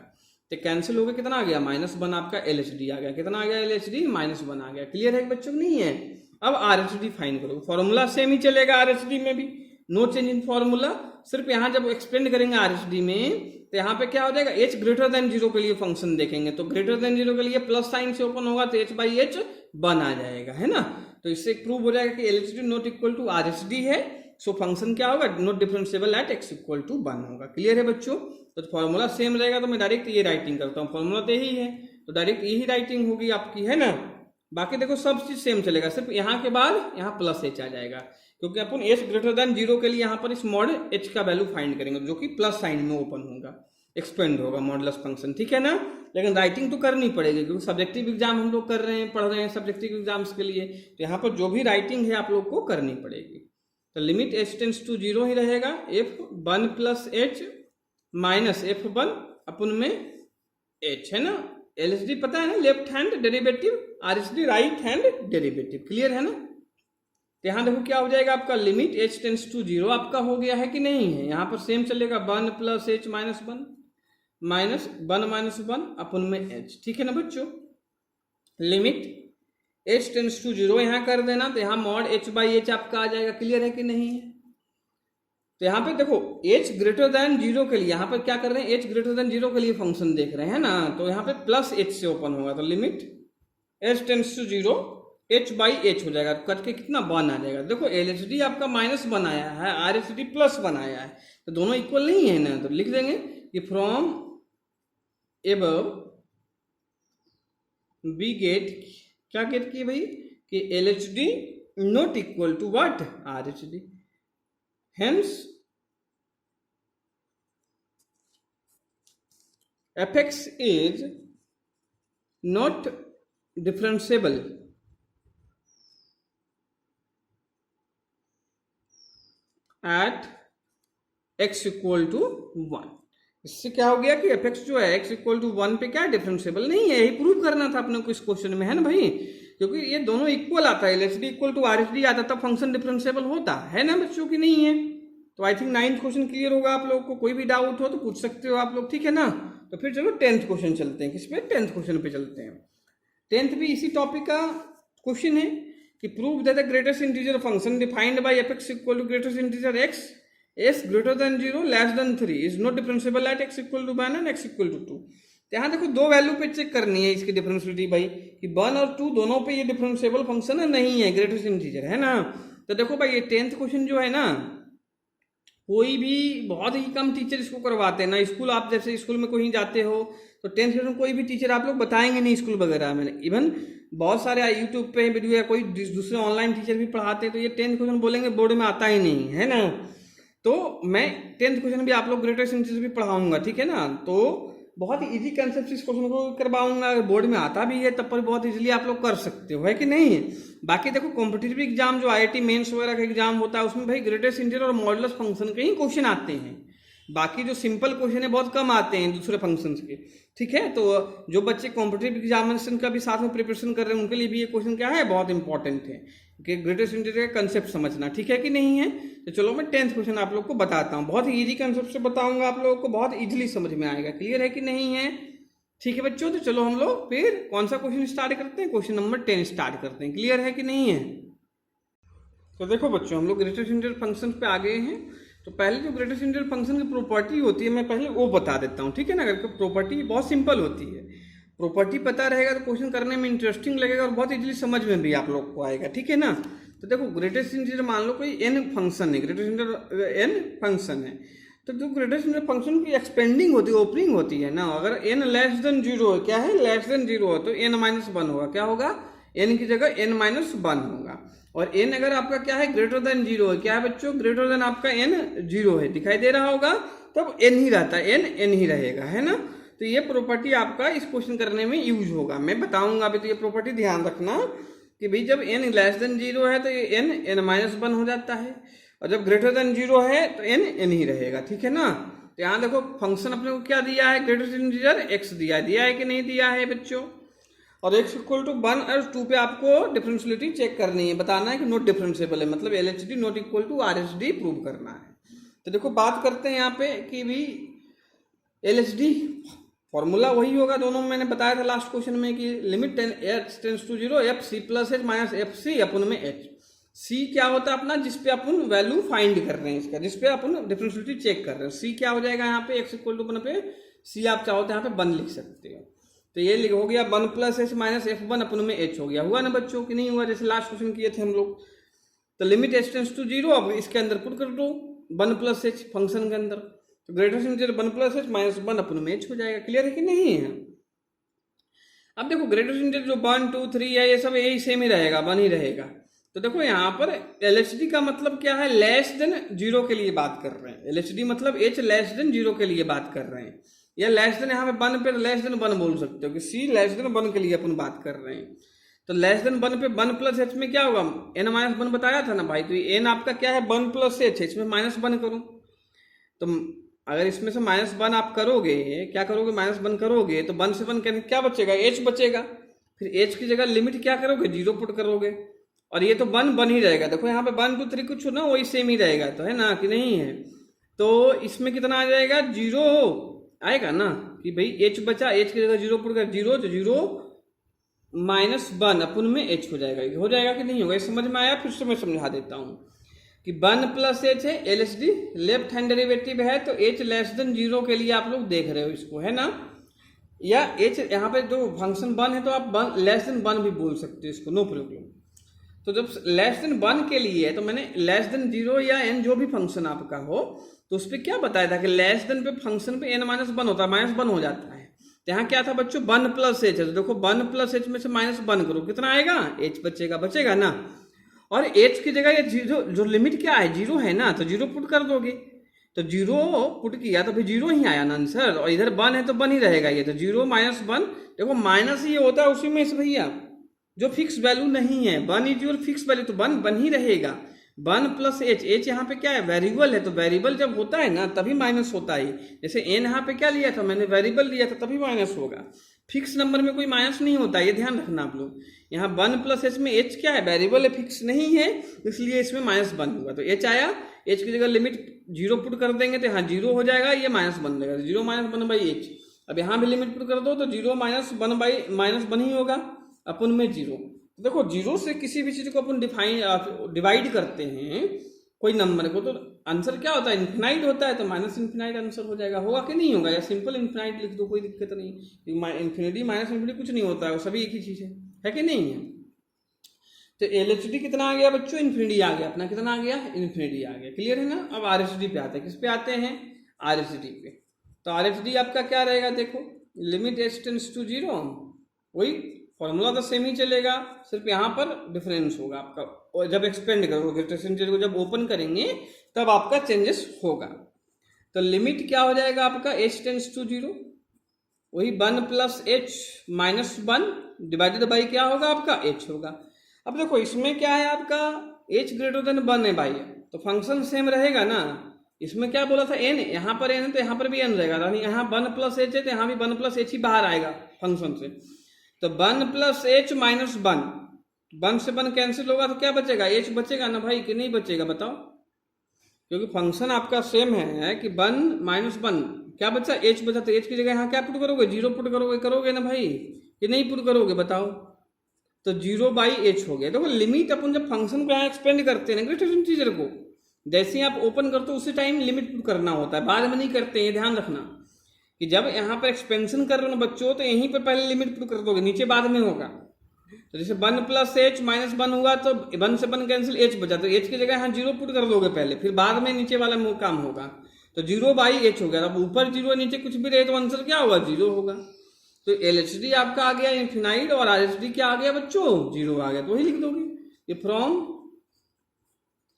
तो कैंसिल हो गया, कितना आ गया -1 आपका एलएचडी आ गया, कितना आ गया एलएचडी -1 आ गया। क्लियर है बच्चों नहीं है। अब आरएचडी फाइंड करो, फॉर्मूला सेम ही चलेगा आरएचडी में भी, नो चेंज इन फॉर्मूला। सिर्फ यहाँ जब एक्सपेंड करेंगे आरएचडी में तो यहाँ पे क्या हो जाएगा, h ग्रेटर देन 0 के लिए फंक्शन देखेंगे तो ग्रेटर देन 0 के लिए प्लस साइन से ओपन होगा, तो h बाई h 1 आ जाएगा, है ना। तो इससे प्रूव हो जाएगा कि LHD not equal to RHD है, सो फंक्शन क्या होगा, not differentiable at x equal to 1 होगा। क्लियर है बच्चों। तो फॉर्मूला सेम रहेगा, तो मैं डायरेक्ट ये राइटिंग करता हूँ, फॉर्मूला तो यही है तो डायरेक्ट यही राइटिंग होगी आपकी, है ना। बाकी देखो सब चीज सेम चलेगा, सिर्फ यहाँ के बाद यहाँ प्लस h आ जाएगा, क्योंकि अपन h ग्रेटर देन 0 के लिए यहाँ पर इस मॉड h का वैल्यू फाइंड करेंगे जो कि प्लस साइन में ओपन होगा, एक्सपेंड होगा मॉडुलस फंक्शन, ठीक है ना। लेकिन राइटिंग तो करनी पड़ेगी क्योंकि सब्जेक्टिव एग्जाम हम लोग कर रहे हैं, पढ़ रहे हैं सब्जेक्टिव एग्जाम्स के लिए, तो यहाँ पर जो भी राइटिंग है आप लोग को करनी पड़ेगी। तो लिमिट h टेंड्स टू 0 ही रहेगा, f1 plus h minus f1 अपन में h, है ना। एलएचडी पता है ना, left hand derivative, RHD right hand derivative. Clear है ना। तो यहाँ देखो क्या हो जाएगा आपका, लिमिट h टेंड्स टू 0 आपका हो गया है कि नहीं है। यहाँ पर सेम चलेगा 1 plus h minus 1 minus 1 minus 1 अपन में h, ठीक है ना बच्चों। लिमिट h टेंड्स टू 0 यहाँ कर देना, तो यहाँ मॉड h बाई h आपका आ जाएगा। क्लियर है कि नहीं है। तो यहाँ पे देखो h ग्रेटर देन 0 के लिए, यहाँ पर क्या कर रहे हैं, h ग्रेटर देन 0 के लिए फंक्शन देख रहे हैं ना, तो यहाँ पे प्लस h से ओपन होगा, तो limit h tends to 0 h by h हो जाएगा, कट के कितना 1 आ जाएगा। देखो एलएचडी आपका -1 आया है, आरएचडी +1 आया है, तो दोनों इक्वल नहीं है ना, तो लिख देंगे कि फ्रॉम एबव वी गेट, क्या गेट किए भाई, कि LHD not equal to what, RHD, hence fx is not differentiable at x equal to 1। इससे क्या हो गया कि fx जो है x इक्वल टू 1 पे क्या डिफरेंशिएबल नहीं है, यही प्रूव करना था अपने को इस क्वेश्चन में, है ना भाई। क्योंकि ये दोनों इक्वल आता है, एलएचडी इक्वल टू आरएचडी आता तब फंक्शन डिफरेंशिएबल होता है ना बच्चों की, नहीं है। तो I think 9th question clear होगा आप लोगों को, कोई भी डाउट हो तो पूछ सकते हो आप लोग, ठीक है ना। तो फिर चलो 10th क्वेश्चन चलते हैं, किस पे, 10th क्वेश्चन पे चलते हैं। 10th भी इसी टॉपिक का क्वेश्चन है कि prove that the greatest integer function defined by fx equal to greatest integer x s greater than 0 less than 3 is not differentiable at x equal to 1 and x equal to 2। तो यहाँ देखो दो value पे check करनी है इसकी डिफरेंशियलिटी भाई, कि 1 और 2 दोनों पे ये डिफरेंशिएबल फंक्शन है, नहीं है, ग्रेटेस्ट इंटीजर, है ना। तो देखो भाई ये 10th क्वेश्चन जो है ना, कोई भी बहुत ही कम टीचर इसको करवाते हैं ना। स्कूल आप जैसे स्कूल में कहीं जाते हो तो 10th क्वेश्चन कोई भी टीचर आप लोग बताएंगे नहीं स्कूल वगैरह में, इवन बहुत सारे यूट्यूब पे वीडियो या कोई दूसरे ऑनलाइन टीचर भी पढ़ाते हैं तो ये 10th क्वेश्चन बोलेंगे बोर्ड में आता ही नहीं है ना। तो मैं 10th क्वेश्चन भी आप लोग ग्रेटेस्ट इंटीजर भी पढ़ाऊंगा, ठीक है ना। तो बहुत ही इजी कंसेप्ट इस क्वेश्चन को करवाऊंगा, अगर बोर्ड में आता भी है तब पर बहुत इजीली आप लोग कर सकते हो, है कि नहीं है। बाकी देखो कॉम्पिटिटिव एग्जाम जो आईआईटी मेंस वगैरह का एग्जाम होता है उसमें भाई ग्रेटेस्ट इंटीजर और मॉडुलस फंक्शन के ही क्वेश्चन आते हैं, बाकी जो सिंपल क्वेश्चन है बहुत कम आते हैं दूसरे फंक्शन के, ठीक है। तो जो बच्चे कॉम्पिटिटिव एग्जामिनेशन का भी साथ में प्रिपरेशन कर रहे हैं उनके लिए भी ये क्वेश्चन क्या है, बहुत इंपॉर्टेंट है। कि ग्रेटेस्ट इंटीजर का कंसेप्ट समझना, ठीक है कि नहीं है। तो चलो मैं 10th क्वेश्चन आप लोग को बताता हूँ, बहुत इजी कंसेप्ट से बताऊंगा, आप लोगों को बहुत इजीली समझ में आएगा। क्लियर है कि नहीं है? ठीक है बच्चों, तो चलो हम लोग फिर कौन सा क्वेश्चन स्टार्ट करते हैं, क्वेश्चन नंबर 10 स्टार्ट करते हैं। क्लियर है कि नहीं है? तो देखो बच्चों, हम लोग ग्रेटेस्ट इंटीजर फंक्शन पे आ गए हैं। तो पहले जो ग्रेटेस्ट इंटीजर फंक्शन की प्रॉपर्टी होती है मैं पहले वो बता देता हूँ, ठीक है ना। अगर प्रॉपर्टी बहुत सिंपल होती है, प्रॉपर्टी पता रहेगा तो क्वेश्चन करने में इंटरेस्टिंग लगेगा और बहुत इजीली समझ में भी आप लोग को आएगा, ठीक है ना। तो देखो ग्रेटेस्ट इंटीजर मान लो कोई n फंक्शन है, ग्रेटेस्ट इंटीजर n फंक्शन है, तो जो ग्रेटेस्ट इंटीजर फंक्शन की एक्सपेंडिंग होती है, ओपनिंग होती है ना, अगर n लेस देन 0 है, क्या है लेस देन 0 है, तो n-1 होगा, क्या होगा n की जगह n-1 होगा। और n अगर आपका क्या है ग्रेटर देन 0 है, क्या है बच्चों ग्रेटर देन आपका n 0 है, दिखाई दे रहा होगा, तब n ही रहता है, n ही रहेगा, है ना। तो ये प्रॉपर्टी आपका इस क्वेश्चन करने में यूज होगा, मैं बताऊंगा अभी। तो ये प्रॉपर्टी ध्यान रखना कि भाई जब n लेस देन 0 है तो ये n-1 हो जाता है, और जब ग्रेटर देन 0 है तो n ही रहेगा, ठीक है ना। तो यहाँ देखो फंक्शन अपने को क्या दिया है, ग्रेटेस्ट इंटीजर x दिया है कि नहीं दिया है बच्चों, और x इक्वल टू 1 और 2 पे आपको डिफरेंशियलिटी चेक करनी है, बताना है कि नॉट डिफरेंशिएबल है, मतलब LHD not equal to RHD prove करना है। तो देखो बात करते हैं यहाँ पे कि भी LHD फॉर्मूला वही होगा, दोनों में मैंने बताया था लास्ट क्वेश्चन में कि limit x tends to 0 F C plus H minus F C upon में एच। सी क्या होता है अपना, जिसपे अपन वैल्यू फाइंड कर रहे हैं इसका, जिसपे अपन डिफरेंशियलिटी चेक कर रहे हैं। सी क्या हो जाएगा यहाँ पे x इक्वल टू 1 पे, सी आप चाहो तो यहाँ पे 1 लिख सकते हो। तो ये हो गया 1 प्लस एच माइनस f1 अपन में h हो गया, हुआ ना बच्चों कि नहीं हुआ, जैसे लास्ट क्वेश्चन किए थे हम लोग। तो लिमिट h टेंड्स टू 0, अब इसके अंदर पुट कर दो 1 प्लस एच फंक्शन के अंदर, तो greatest integer 1 plus H minus 1 अपन में h हो जाएगा। क्लियर है कि नहीं है? अब देखो ग्रेटेस्ट इंटीजर जो 1 2 3 है ये सब यही सेम ही रहेगा, 1 ही रहेगा। तो देखो यहाँ पर LHD का मतलब क्या है, लेस देन 0 के लिए बात कर रहे हैं। LHD मतलब h लेस देन 0 के लिए बात कर रहे हैं, या लेस देन यहाँ पे 1 पे लेस देन 1 बोल सकते हो कि c लेस देन 1 के लिए अपन बात कर रहे हैं। तो लेस देन 1 पे 1 प्लस एच में क्या होगा, n-1 बताया था ना भाई, तो ये n आपका क्या है 1 प्लस एच, इसमें -1 करूँ, तो अगर इसमें से -1 आप करोगे, क्या करोगे -1 करोगे, तो 1 से 1 करने क्या बचेगा, h बचेगा। फिर h की जगह लिमिट क्या करोगे 0 पुट करोगे, और ये तो 1 ही रहेगा। देखो यहाँ पे 1 2 3 कुछ ना वही सेम ही रहेगा, तो है ना कि नहीं है। तो इसमें कितना आ जाएगा 0 आएगा ना, कि भाई h बचा, h की जगह 0 पुट कर 0, तो 0 -1 अपन में h हो जाएगा कि नहीं होगा, ये समझ में आया। फिर से मैं समझा देता हूँ कि 1 प्लस एच है, LHD लेफ्ट हैंड डेरिवेटिव है, तो h लेस देन 0 के लिए आप लोग देख रहे हो इसको, है ना। या h यहाँ पे जो फंक्शन 1 है तो आप लेस देन 1 भी बोल सकते हो इसको, नो प्रॉब्लम। तो जब लेस देन 1 के लिए है तो मैंने लेस देन 0 या n जो भी फंक्शन आपका हो, तो उस पर क्या बताया था कि लेस देन पे फंक्शन पे n-1 होता है, -1 हो जाता है। तो यहाँ क्या था बच्चों 1 प्लस एच है, तो देखो 1 प्लस एच में से -1 करो, कितना आएगा h बचेगा ना। और h की जगह ये जो लिमिट क्या है 0 है ना, तो 0 पुट कर दोगे, तो 0 पुट किया तो फिर 0 ही आया ना आंसर, और इधर 1 है तो 1 ही रहेगा ये, तो 0 -1, देखो माइनस ही होता है उसी में से भैया, जो फिक्स वैल्यू नहीं है, 1 इज योर फिक्स वैल्यू, तो 1 ही रहेगा। 1 प्लस एच, एच यहाँ पे क्या है वेरिएबल है, तो वेरिएबल जब होता है ना तभी माइनस होता है। जैसे n यहाँ पे क्या लिया था मैंने, वेरिएबल लिया था, तभी माइनस होगा। फिक्स नंबर में कोई माइनस नहीं होता, ये ध्यान रखना आप लोग। यहाँ 1 प्लस एच में h क्या है वेरिएबल है, फिक्स नहीं है, इसलिए इसमें -1 होगा। तो h आया, h की जगह लिमिट 0 पुट कर देंगे तो यहाँ 0 हो जाएगा, ये -1 रहेगा, 0 -1 बाई h। अब यहाँ भी लिमिट पुट कर दो तो 0 -1 ही होगा, अपन में 0। देखो 0 से किसी भी चीज को अपन डिवाइड करते हैं कोई नंबर को, तो आंसर क्या होता है इन्फिनाइट होता है, तो -इन्फिनाइट आंसर हो जाएगा, होगा कि नहीं होगा, या सिंपल इन्फिनाइट लिख दो, कोई दिक्कत नहीं। इन्फिनिटी -इन्फिनिटी कुछ नहीं होता है, वो सभी एक ही चीज है कि नहीं है। तो LHD कितना आ गया बच्चों, इन्फिनिटी आ गया अपना, कितना आ गया इन्फिनिटी आ गया। क्लियर है ना। अब RHD पे आते हैं, किस पे आते हैं RHD पे। तो RHD आपका क्या रहेगा, देखो लिमिट h टेंड्स टू 0, वही फॉर्मूला तो सेम ही चलेगा, सिर्फ यहाँ पर डिफरेंस होगा आपका, और जब एक्सपेंड करोगे को जब ओपन करेंगे तब आपका चेंजेस होगा। तो लिमिट क्या हो जाएगा आपका h टेंड्स टू 0, वही 1 प्लस एच -1 डिवाइडेड बाई क्या होगा आपका h होगा। अब देखो इसमें क्या है आपका h ग्रेटर देन 1 है भाई, तो फंक्शन सेम रहेगा ना। इसमें क्या बोला था n, यहाँ पर n है तो यहाँ पर भी n रहेगा, यहाँ 1 प्लस एच है तो यहाँ भी 1 प्लस एच ही बाहर आएगा फंक्शन से। तो 1 प्लस एच -1 वन से वन कैंसिल होगा तो क्या बचेगा, एच बचेगा ना भाई कि नहीं बचेगा बताओ, क्योंकि फंक्शन आपका सेम है कि वन माइनस वन, क्या बचा एच बचा, तो एच की जगह यहाँ क्या पुट करोगे, जीरो पुट करोगे ना भाई कि नहीं पुट करोगे बताओ, तो जीरो बाई एच हो गया। देखो लिमिट अपन जब फंक्शन को यहाँ एक्सपेंड करते हैं ग्रेटेस्ट इंटीजर को, जैसे ही आप ओपन करते हो उसी टाइम लिमिट पुट करना होता है, बाद में नहीं करते हैं, ध्यान रखना कि जब यहाँ पर एक्सपेंशन कर रहे हो ना बच्चों तो यहीं पर पहले लिमिट पुट कर दोगे, नीचे बाद में होगा। तो जैसे one plus H minus one हुआ तो वन से वन कैंसिल एच बचा, तो एच की जगह यहाँ जीरो पुट कर दोगे पहले, फिर बाद में नीचे वाला काम होगा, तो जीरो बाई एच हो गया। अब ऊपर जीरो नीचे कुछ भी रहे तो आंसर क्या होगा, जीरो होगा। तो एलएचडी आपका आ गया इन्फिनाइट और आरएचडी क्या आ गया बच्चों, जीरो आ गया, तो वही लिख दोगे ये from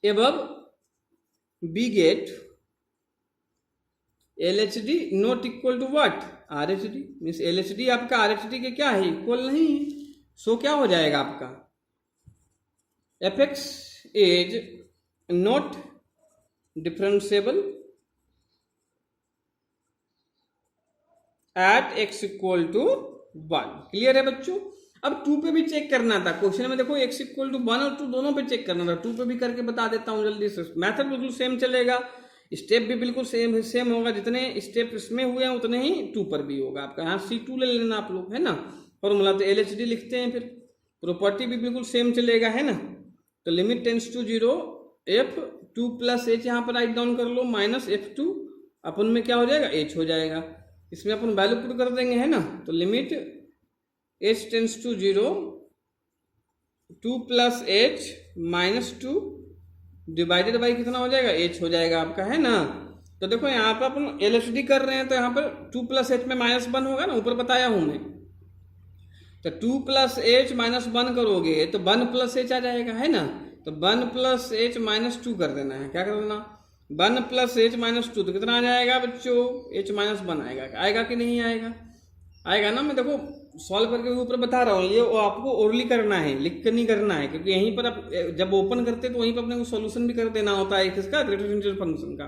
above we get LHD not equal to what, RHD, means LHD आपका आरएचडी के क्या है, इक्वल नहीं है। सो क्या हो जाएगा आपका f x is not differentiable at x equal to one. Clear है बच्चों। अब टू पे भी चेक करना था क्वेश्चन में, देखो एक्स इक्वल टू वन और टू दोनों पे चेक करना था, टू पे भी करके बता देता हूं जल्दी से। मेथड बिल्कुल सेम चलेगा, स्टेप भी बिल्कुल सेम होगा, जितने स्टेप इसमें हुए हैं उतने ही टू पर भी होगा आपका। यहाँ C2 ले लेना आप लोग, है ना, फॉर्मूला तो LHD लिखते हैं, फिर प्रॉपर्टी भी बिल्कुल सेम चलेगा, है ना। तो limit tends to zero F2 plus h यहाँ पर राइट डाउन कर लो, माइनस F2 अपन में क्या हो जाएगा, एच हो जाएगा, इसमें अपन वैल्यू पुट कर देंगे, है ना। तो limit h tends to zero 2 plus H minus 2 divided by कितना हो जाएगा, एच हो जाएगा आपका, है ना। तो देखो यहाँ पर अपन LHD कर रहे हैं तो यहाँ पर 2 प्लस एच में माइनस वन होगा ना, ऊपर बताया हूं मैं। तो 2 प्लस एच माइनस वन करोगे तो 1 प्लस एच आ जाएगा, है ना। तो 1 प्लस एच माइनस 2 कर देना है, क्या कर देना, 1 प्लस एच माइनस 2, तो कितना आ जाएगा बच्चों, एच माइनस वन आएगा कि नहीं आएगा, आएगा ना। मैं देखो सॉल्व करके ऊपर बता रहा हूँ, ये आपको ओरली करना है, लिख कर नहीं करना है, क्योंकि यहीं पर आप जब ओपन करते तो वहीं पर अपने को सॉल्यूशन भी कर देना होता है किसका, ग्रेटेस्ट इंटीजर फंक्शन का।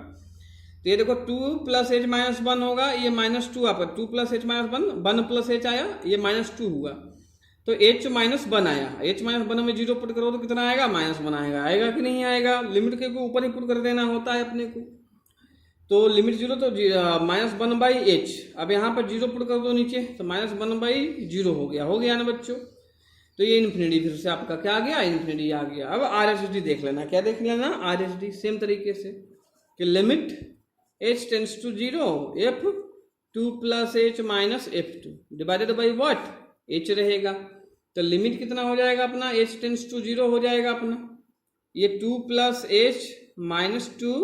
तो ये देखो 2 प्लस एच माइनस वन होगा, ये माइनस 2 आपका 2 plus H minus one, 1 plus H आया, ये माइनस 2 हुआ, तो एच माइनस वन आया, एच माइनस वन में जीरो पुट करो तो कितना आएगा, माइनस वन आएगा कि नहीं आएगा, लिमिट के ऊपर ही पुट कर देना होता है अपने को। तो लिमिट जीरो तो माइनस वन बाई एच, अब यहाँ पर जीरो पुट कर दो नीचे, तो माइनस वन बाई जीरो हो गया ना बच्चों। तो ये इन्फिनिटी फिर से आपका क्या आ गया, इन्फिनिटी आ गया। अब आरएचडी देख लेना, क्या देख लेना, आरएचडी सेम तरीके से कि limit h tends to zero F2 plus H minus F2 divided by what, h रहेगा। तो लिमिट कितना हो जाएगा अपना, एच टेंस टू जीरो हो जाएगा अपना, ये 2 plus H minus 2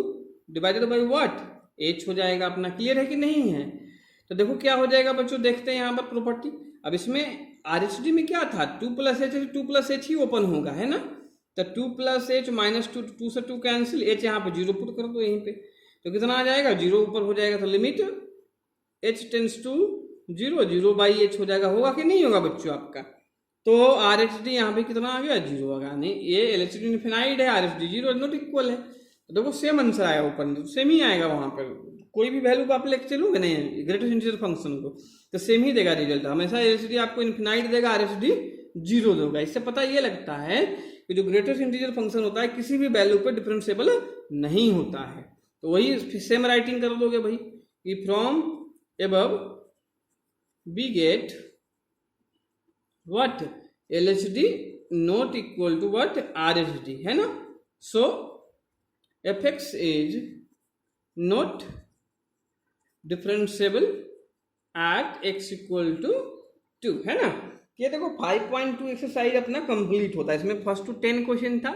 divided by what, H हो जाएगा अपना। क्लियर है कि नहीं है। तो देखो क्या हो जाएगा बच्चों, देखते हैं यहाँ पर प्रॉपर्टी। अब इसमें आरएचडी में क्या था, 2 प्लस एच, 2 प्लस एच ही ओपन होगा, है ना। तो 2 प्लस एच माइनस 2, 2 से 2 कैंसिल, एच यहाँ पर जीरो पुट कर दो यहीं पे, तो कितना आ जाएगा, जीरो ऊपर हो जाएगा। तो limit h tends to zero, zero by h हो जाएगा, होगा कि नहीं होगा बच्चों आपका। तो आरएचडी यहाँ पे कितना आ गया, जीरो आ गया, नहीं ये एलएचडी इनफिनाइट है, आरएचडी जीरो नॉट इक्वल है। तो देखो सेम आंसर आया ऊपर, तो सेम ही आएगा वहां पर, कोई भी वैल्यू आप लेके चलोगे नहीं ग्रेटेस्ट इंटीजर फंक्शन को तो सेम ही देगा रिजल्ट, हमेशा एलएचडी आपको इनफिनाइट देगा, आरएचडी जीरो देगा। इससे पता ये लगता है कि जो ग्रेटेस्ट इंटीजर फंक्शन होता है किसी भी वैल्यू पर डिफरेंशिएबल नहीं होता है। तो वही सेम राइटिंग कर दोगे भाई कि from above we get what, LHD not equal to what, RHD, है ना। सो fx is not differentiable at x equal to 2, है ना। ये देखो 5.2 एक्सरसाइज अपना कंप्लीट होता है, इसमें फर्स्ट टू 10 क्वेश्चन था।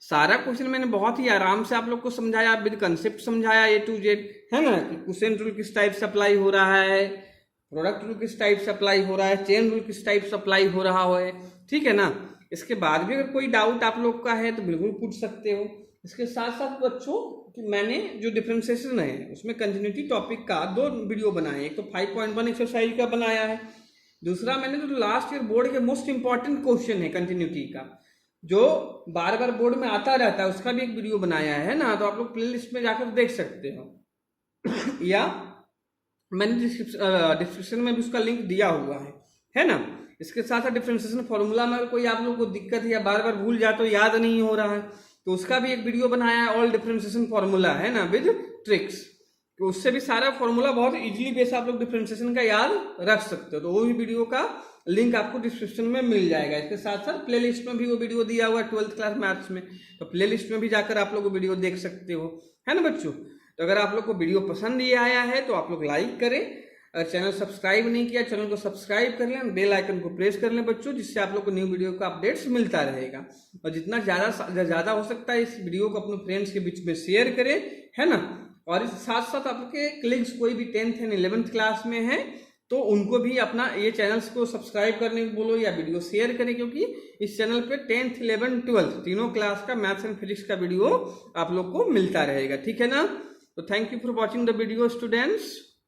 सारा क्वेश्चन मैंने बहुत ही आराम से आप लोग को समझाया, विद कंसेप्ट समझाया A to Z, है ना, कि क्वेश्चन रूल किस टाइप से अप्लाई हो रहा है, प्रोडक्ट रूल किस टाइप से अप्लाई हो रहा है, चेन रूल किस टाइप से अप्लाई हो रहा है, ठीक है ना। इसके बाद भी अगर कोई डाउट आप लोग का है तो बिल्कुल पूछ सकते हो। इसके साथ साथ बच्चों कि मैंने जो डिफरेंशिएशन है उसमें कंटिन्यूटी टॉपिक का 2 वीडियो बनाए, एक तो 5.1 एक्सरसाइज का बनाया है, दूसरा मैंने जो लास्ट ईयर बोर्ड के मोस्ट इंपॉर्टेंट क्वेश्चन है कंटिन्यूटी का, जो बार बार बोर्ड में आता रहता है, उसका भी एक वीडियो बनाया है ना। तो आप लोग प्लेलिस्ट में जाकर देख सकते हो या मैंने डिस्क्रिप्शन में भी उसका लिंक दिया हुआ है ना। इसके साथ साथ डिफरेंशिएशन फॉर्मूला में अगर कोई आप लोग को दिक्कत है या बार बार भूल जाते हो, याद नहीं हो रहा है, तो उसका भी एक वीडियो बनाया है, ऑल डिफरेंशिएशन फॉर्मूला है ना, विद ट्रिक्स। तो उससे भी सारा फॉर्मूला बहुत इजीली बेस आप लोग डिफरेंशिएशन का याद रख सकते हो। तो वो भी वीडियो का लिंक आपको डिस्क्रिप्शन में मिल जाएगा। इसके साथ साथ प्लेलिस्ट में भी वो वीडियो दिया हुआ है 12th क्लास मैथ्स में, तो प्लेलिस्ट में भी जाकर आप लोग वो वीडियो देख सकते हो, है ना बच्चों। तो अगर आप लोग को वीडियो पसंद ये आया है तो आप लोग लाइक करें, अगर चैनल सब्सक्राइब नहीं किया चैनल को सब्सक्राइब कर लें, बेल आइकन को प्रेस कर लें बच्चों, जिससे आप लोग को न्यू वीडियो का अपडेट्स मिलता रहेगा। और जितना ज़्यादा हो सकता है इस वीडियो को अपने फ्रेंड्स के बीच में शेयर करें, है ना। और इस साथ साथ आपके कलीग्स कोई भी 10th एंड 11th क्लास में है तो उनको भी अपना ये चैनल्स को सब्सक्राइब करने को बोलो या वीडियो शेयर करें, क्योंकि इस चैनल पे 10th 11th 12th तीनों क्लास का मैथ्स एंड फिजिक्स का वीडियो आप लोग को मिलता रहेगा, ठीक है ना। तो thank you for watching the video students.